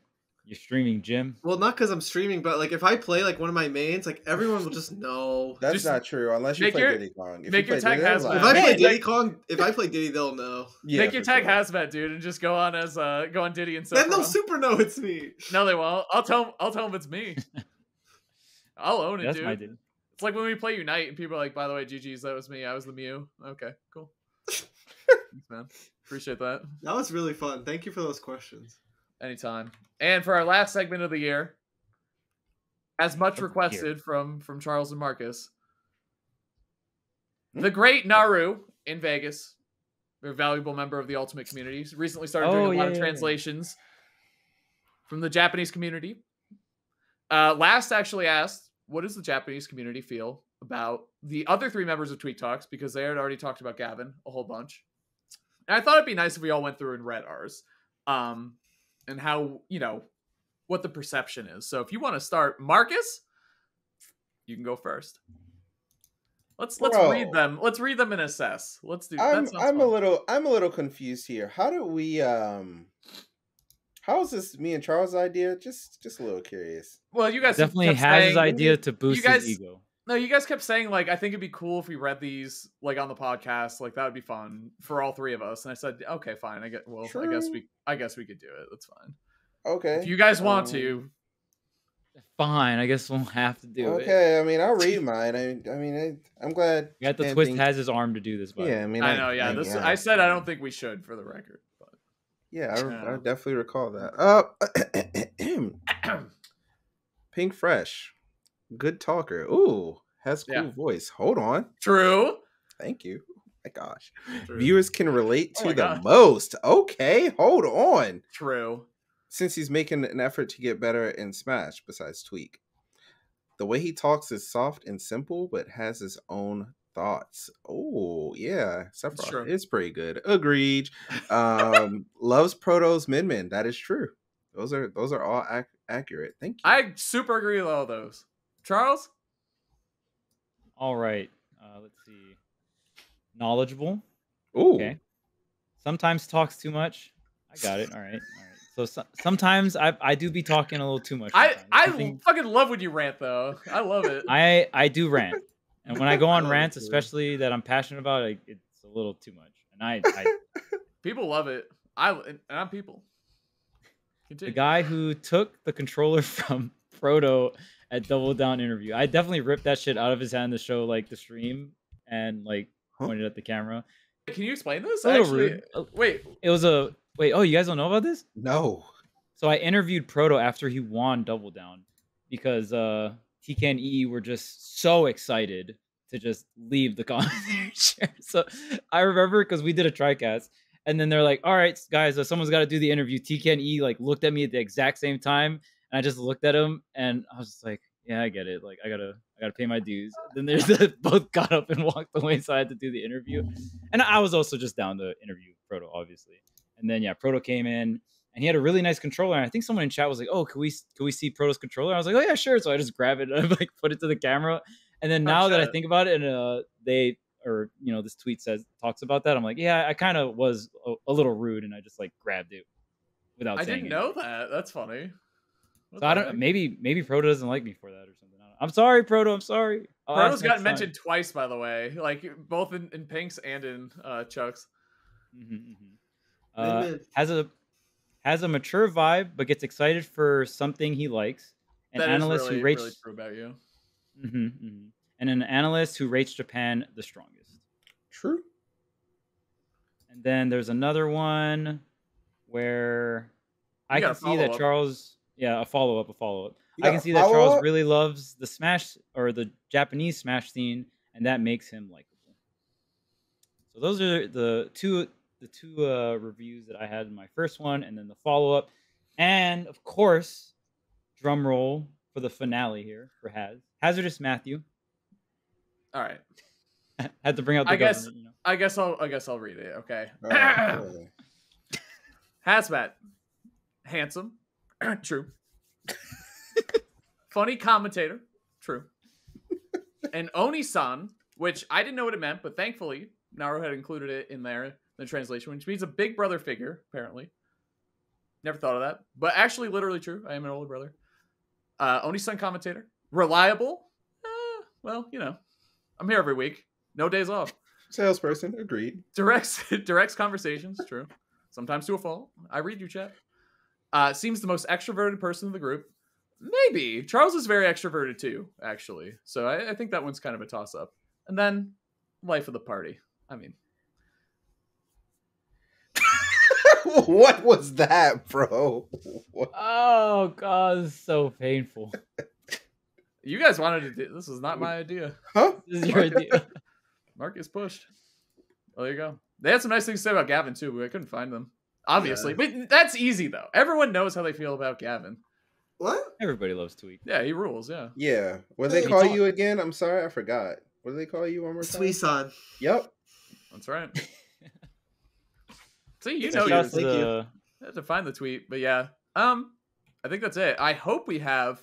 You're streaming Jim. Well, not because I'm streaming, but like if I play like one of my mains, like everyone will just know. That's Just not true unless you make play your- Diddy Kong. If make you your play tag Diddy, Hazmatt. If I Man, play like- Diddy Kong, if I play Diddy, they'll know. Yeah, Make your for tag sure. Hazmat, dude, and just go on as go on Diddy and Sephiroth. Then they'll super know it's me. No, they won't. I'll tell them it's me. I'll own it, That's dude. my dude. It's like when we play Unite and people are like, by the way, GG's, that was me. I was the Mew. Okay, cool. Thanks, man. Appreciate that. That was really fun. Thank you for those questions. Anytime. And for our last segment of the year, as much Of the requested from Charles and Marcus, the great Naru in Vegas, a valuable member of the Ultimate community, recently started doing a lot of translations from the Japanese community. Last actually asked, what does the Japanese community feel about the other 3 members of Tweek Talks, because they had already talked about Gavin a whole bunch. And I thought it'd be nice if we all went through and read ours. And how, what the perception is. So if you want to start, Marcus, you can go first. Let's Bro. read them. Let's read them and assess. Let's do. I'm that sounds fun. I'm a little confused here. How do we how is this me and Charles' idea? Just a little curious. Well, you guys Definitely kept has his saying- idea to boost guys- his ego. No, you guys kept saying like I think it'd be cool if we read these like on the podcast. Like that would be fun for all 3 of us. And I said, okay, fine. I guess we could do it. That's fine. Okay. If you guys want to. Fine, I guess we'll have to do it. Okay, I mean, I'll read mine. I'm glad. You got the Japan twist thinks- has his arm to do this. By the Yeah, way. I mean, I know. Yeah, I said I don't think we should, for the record. But Yeah, I Yeah. definitely recall that. PinkFresh, good talker. Ooh, has cool Yeah. voice. Hold on. true. Thank you. My gosh, True. viewers can relate Oh to my the God. most. Okay, hold on. True. Since he's making an effort to get better in Smash, besides Tweek, the way he talks is soft and simple, but has his own thoughts. Oh yeah, true. Sephiroth is pretty good. Agreed. Loves Proto's Min. That is true. Those are all accurate. Thank you. I super agree with all those. Charles? All right. Let's see. Knowledgeable. Ooh. Okay. Sometimes talks too much. I got it. All right. So sometimes I do be talking a little too much. I sometimes. fucking love when you rant, though. I love it. I do rant, and when I go on love it rants, too. especially that I'm passionate about, it's a little too much. And I People love it. And I'm people. the Continue. guy who took the controller from Proto at Double Down interview. I definitely ripped that shit out of his hand to show like the stream and like pointed at the camera. Can you explain this? A little Actually, rude. wait. It was a wait. Oh, you guys don't know about this? No. So I interviewed Proto after he won Double Down because TK and EE were just so excited to just leave the commentary chair. So I remember because we did a TriCast, and then they're like, "All right, guys, someone's got to do the interview." TK and EE like looked at me at the exact same time, and I just looked at him, and I was just like, "Yeah, I get it. Like, I gotta pay my dues." Then they both got up and walked away, so I had to do the interview, and I was also just down to interview Proto, obviously. And then Proto came in. And he had a really nice controller. And I think someone in chat was like, "Oh, can we see Proto's controller?" I was like, "Oh yeah, sure." So I just grab it and I like put it to the camera. And then now that I think about it, and this tweet talks about that, I'm like, yeah, I kind of was a little rude, and I just like grabbed it without. I saying didn't know that. That's funny. So I don't. Maybe Proto doesn't like me for that or something. I'm sorry, Proto. I'm sorry. Proto's gotten mentioned twice, by the way, like both in Pinks and in Chuck's. Has a mature vibe, but gets excited for something he likes. An analyst who rates really true about you. And an analyst who rates Japan the strongest. True. And then there's another one where I can see that Charles. Yeah, a follow up. I can see that Charles really loves the Smash or the Japanese Smash scene, and that makes him likable. So those are the two reviews that I had in my first one, and then the follow-up, and of course, drum roll for the finale here for Hazardous Matthew. All right, had to bring out the government. I guess I'll read it. Okay. Hazmatt, handsome, true. Funny commentator, true. And Oni-san, which I didn't know what it meant, but thankfully Naru had included it in there. The translation, which means a big brother figure, apparently. Never thought of that. But actually, literally true. I am an older brother. Oni-san commentator. Reliable. Well, I'm here every week. No days off. Salesperson, agreed. Directs conversations, true. Sometimes to a fault. I read you, chat. Seems the most extroverted person in the group. Maybe. Charles is very extroverted too, actually. So I think that one's kind of a toss-up. And then, life of the party. I mean... What was that, bro? What? Oh god, it's so painful. You guys wanted to do this. Is not my idea. Huh? This is your idea. Marcus pushed. Well, there you go. They had some nice things to say about Gavin too, but I couldn't find them. Obviously, but that's easy though. Everyone knows how they feel about Gavin. What? Everybody loves Tweek. Yeah, he rules. Yeah. Yeah. What do they call you again? I'm sorry, I forgot. What do they call you one more time? Suisan. Yep. That's right. See, you Thank I had to find the tweet, but yeah. I think that's it. I hope we have.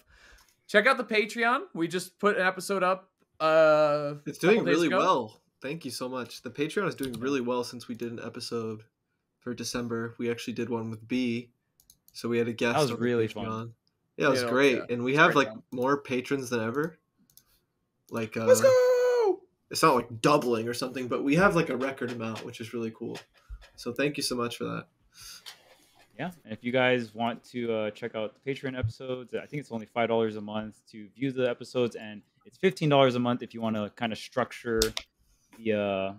Check out the Patreon. We just put an episode up. It's doing really well. Thank you so much. The Patreon is doing really well since we did an episode for December. We actually did one with B, so we had a guest. That was really fun. Yeah, it was great, and we have like more patrons than ever. Like, let's go. It's not like doubling or something, but we have like a record amount, which is really cool. So thank you so much for that. Yeah, and if you guys want to check out the Patreon episodes, I think it's only $5 a month to view the episodes, and it's $15 a month if you want to kind of structure the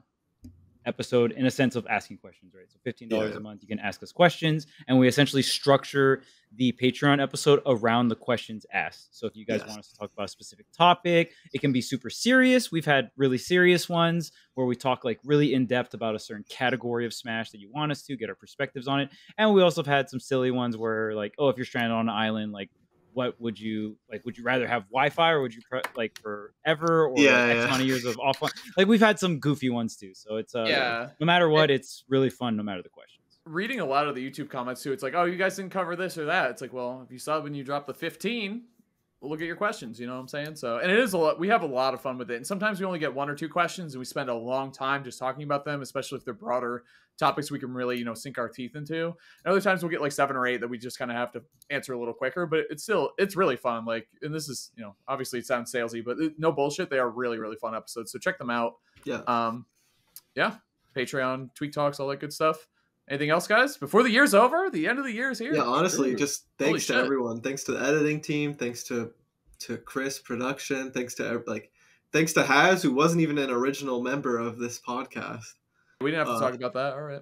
episode in a sense of asking questions, right? So $15 a month, you can ask us questions, and we essentially structure the Patreon episode around the questions asked. So if you guys want us to talk about a specific topic, it can be super serious. We've had really serious ones where we talk like really in depth about a certain category of Smash that you want us to get our perspectives on it. And we also have had some silly ones where like, oh, if you're stranded on an island, like what would you like? Would you rather have Wi-Fi or would you like forever or X amount of years of offline? Like we've had some goofy ones too. So it's no matter what, it's really fun no matter the questions. Reading a lot of the YouTube comments too, it's like, oh, you guys didn't cover this or that. It's like, well, if you saw when you dropped the 15, look at your questions. You know what I'm saying? So, and it is a lot. We have a lot of fun with it. And sometimes we only get 1 or 2 questions, and we spend a long time just talking about them, especially if they're broader topics we can really, sink our teeth into. And other times we'll get like 7 or 8 that we just kind of have to answer a little quicker. But it's really fun. Like, and this is, obviously it sounds salesy, but no bullshit. They are really, really fun episodes. So check them out. Yeah. Patreon, Tweek Talks, all that good stuff. Anything else, guys? Before the year's over, the end of the year is here. Yeah, honestly, just thanks to everyone. Thanks to the editing team. Thanks to to Chris production. Thanks to Haz, who wasn't even an original member of this podcast. We didn't have to talk about that. All right.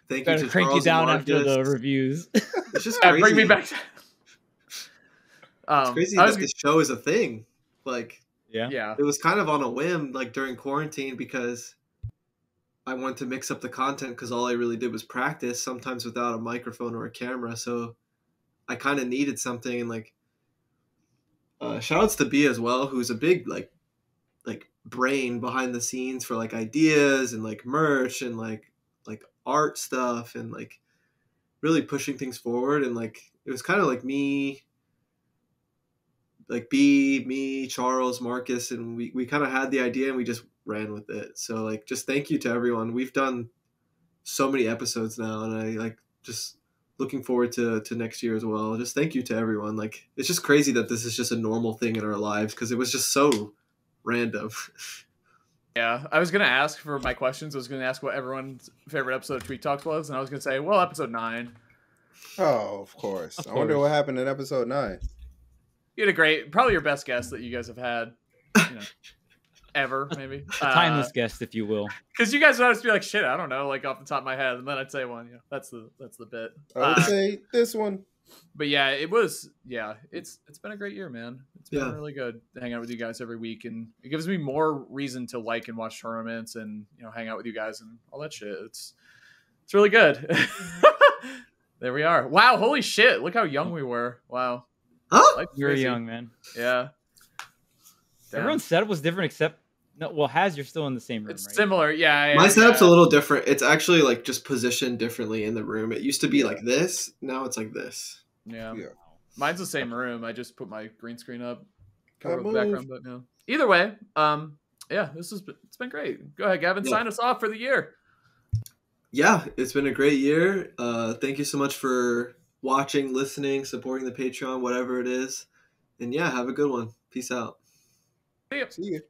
Thank you Better to crank Charles you down and after the Marcus. reviews. It's just crazy. Bring me back. It's crazy that this show is a thing. Like, yeah. it was kind of on a whim, like during quarantine, because I wanted to mix up the content because all I really did was practice, sometimes without a microphone or a camera. So I kind of needed something, and like, shout outs to B as well, who's a big like brain behind the scenes for like ideas and like merch and like art stuff and like really pushing things forward. And like it was kind of like me, like B, me, Charles, Marcus, and we kind of had the idea and we just ran with it. So like just thank you to everyone. We've done so many episodes now, and I like just looking forward to next year as well. Just thank you to everyone. Like it's just crazy that this is just a normal thing in our lives because it was just so random. Yeah, I was gonna ask for my questions. I was gonna ask what everyone's favorite episode of Tweek Talks was, and I was gonna say, well, episode 9. Oh, of course. I wonder what happened in episode 9. You had a great, probably your best guest that you guys have had, ever maybe. Timeless guest, if you will. Because you guys would always be like, shit, I don't know, like off the top of my head, and then I'd say one. Yeah, that's the bit. I would say this one. But yeah, it was. Yeah, it's been a great year, man. It's been really good to hang out with you guys every week, and it gives me more reason to like and watch tournaments and hang out with you guys and all that shit. It's really good. There we are. Wow, holy shit! Look how young we were. Wow. Huh? You were young, man. Yeah. Damn. Everyone's setup was different except Haz, you're still in the same room, It's right? similar. Yeah. My setup's a little different. It's actually like just positioned differently in the room. It used to be like this. Now it's like this. Yeah. Yeah. Mine's the same room. I just put my green screen up, cover Gotta up the background. But no. Either way, yeah, it's been great. Go ahead, Gavin. Yeah. Sign us off for the year. Yeah, it's been a great year. Thank you so much for watching, listening, supporting the Patreon, whatever it is. And yeah, have a good one. Peace out. See ya. See you.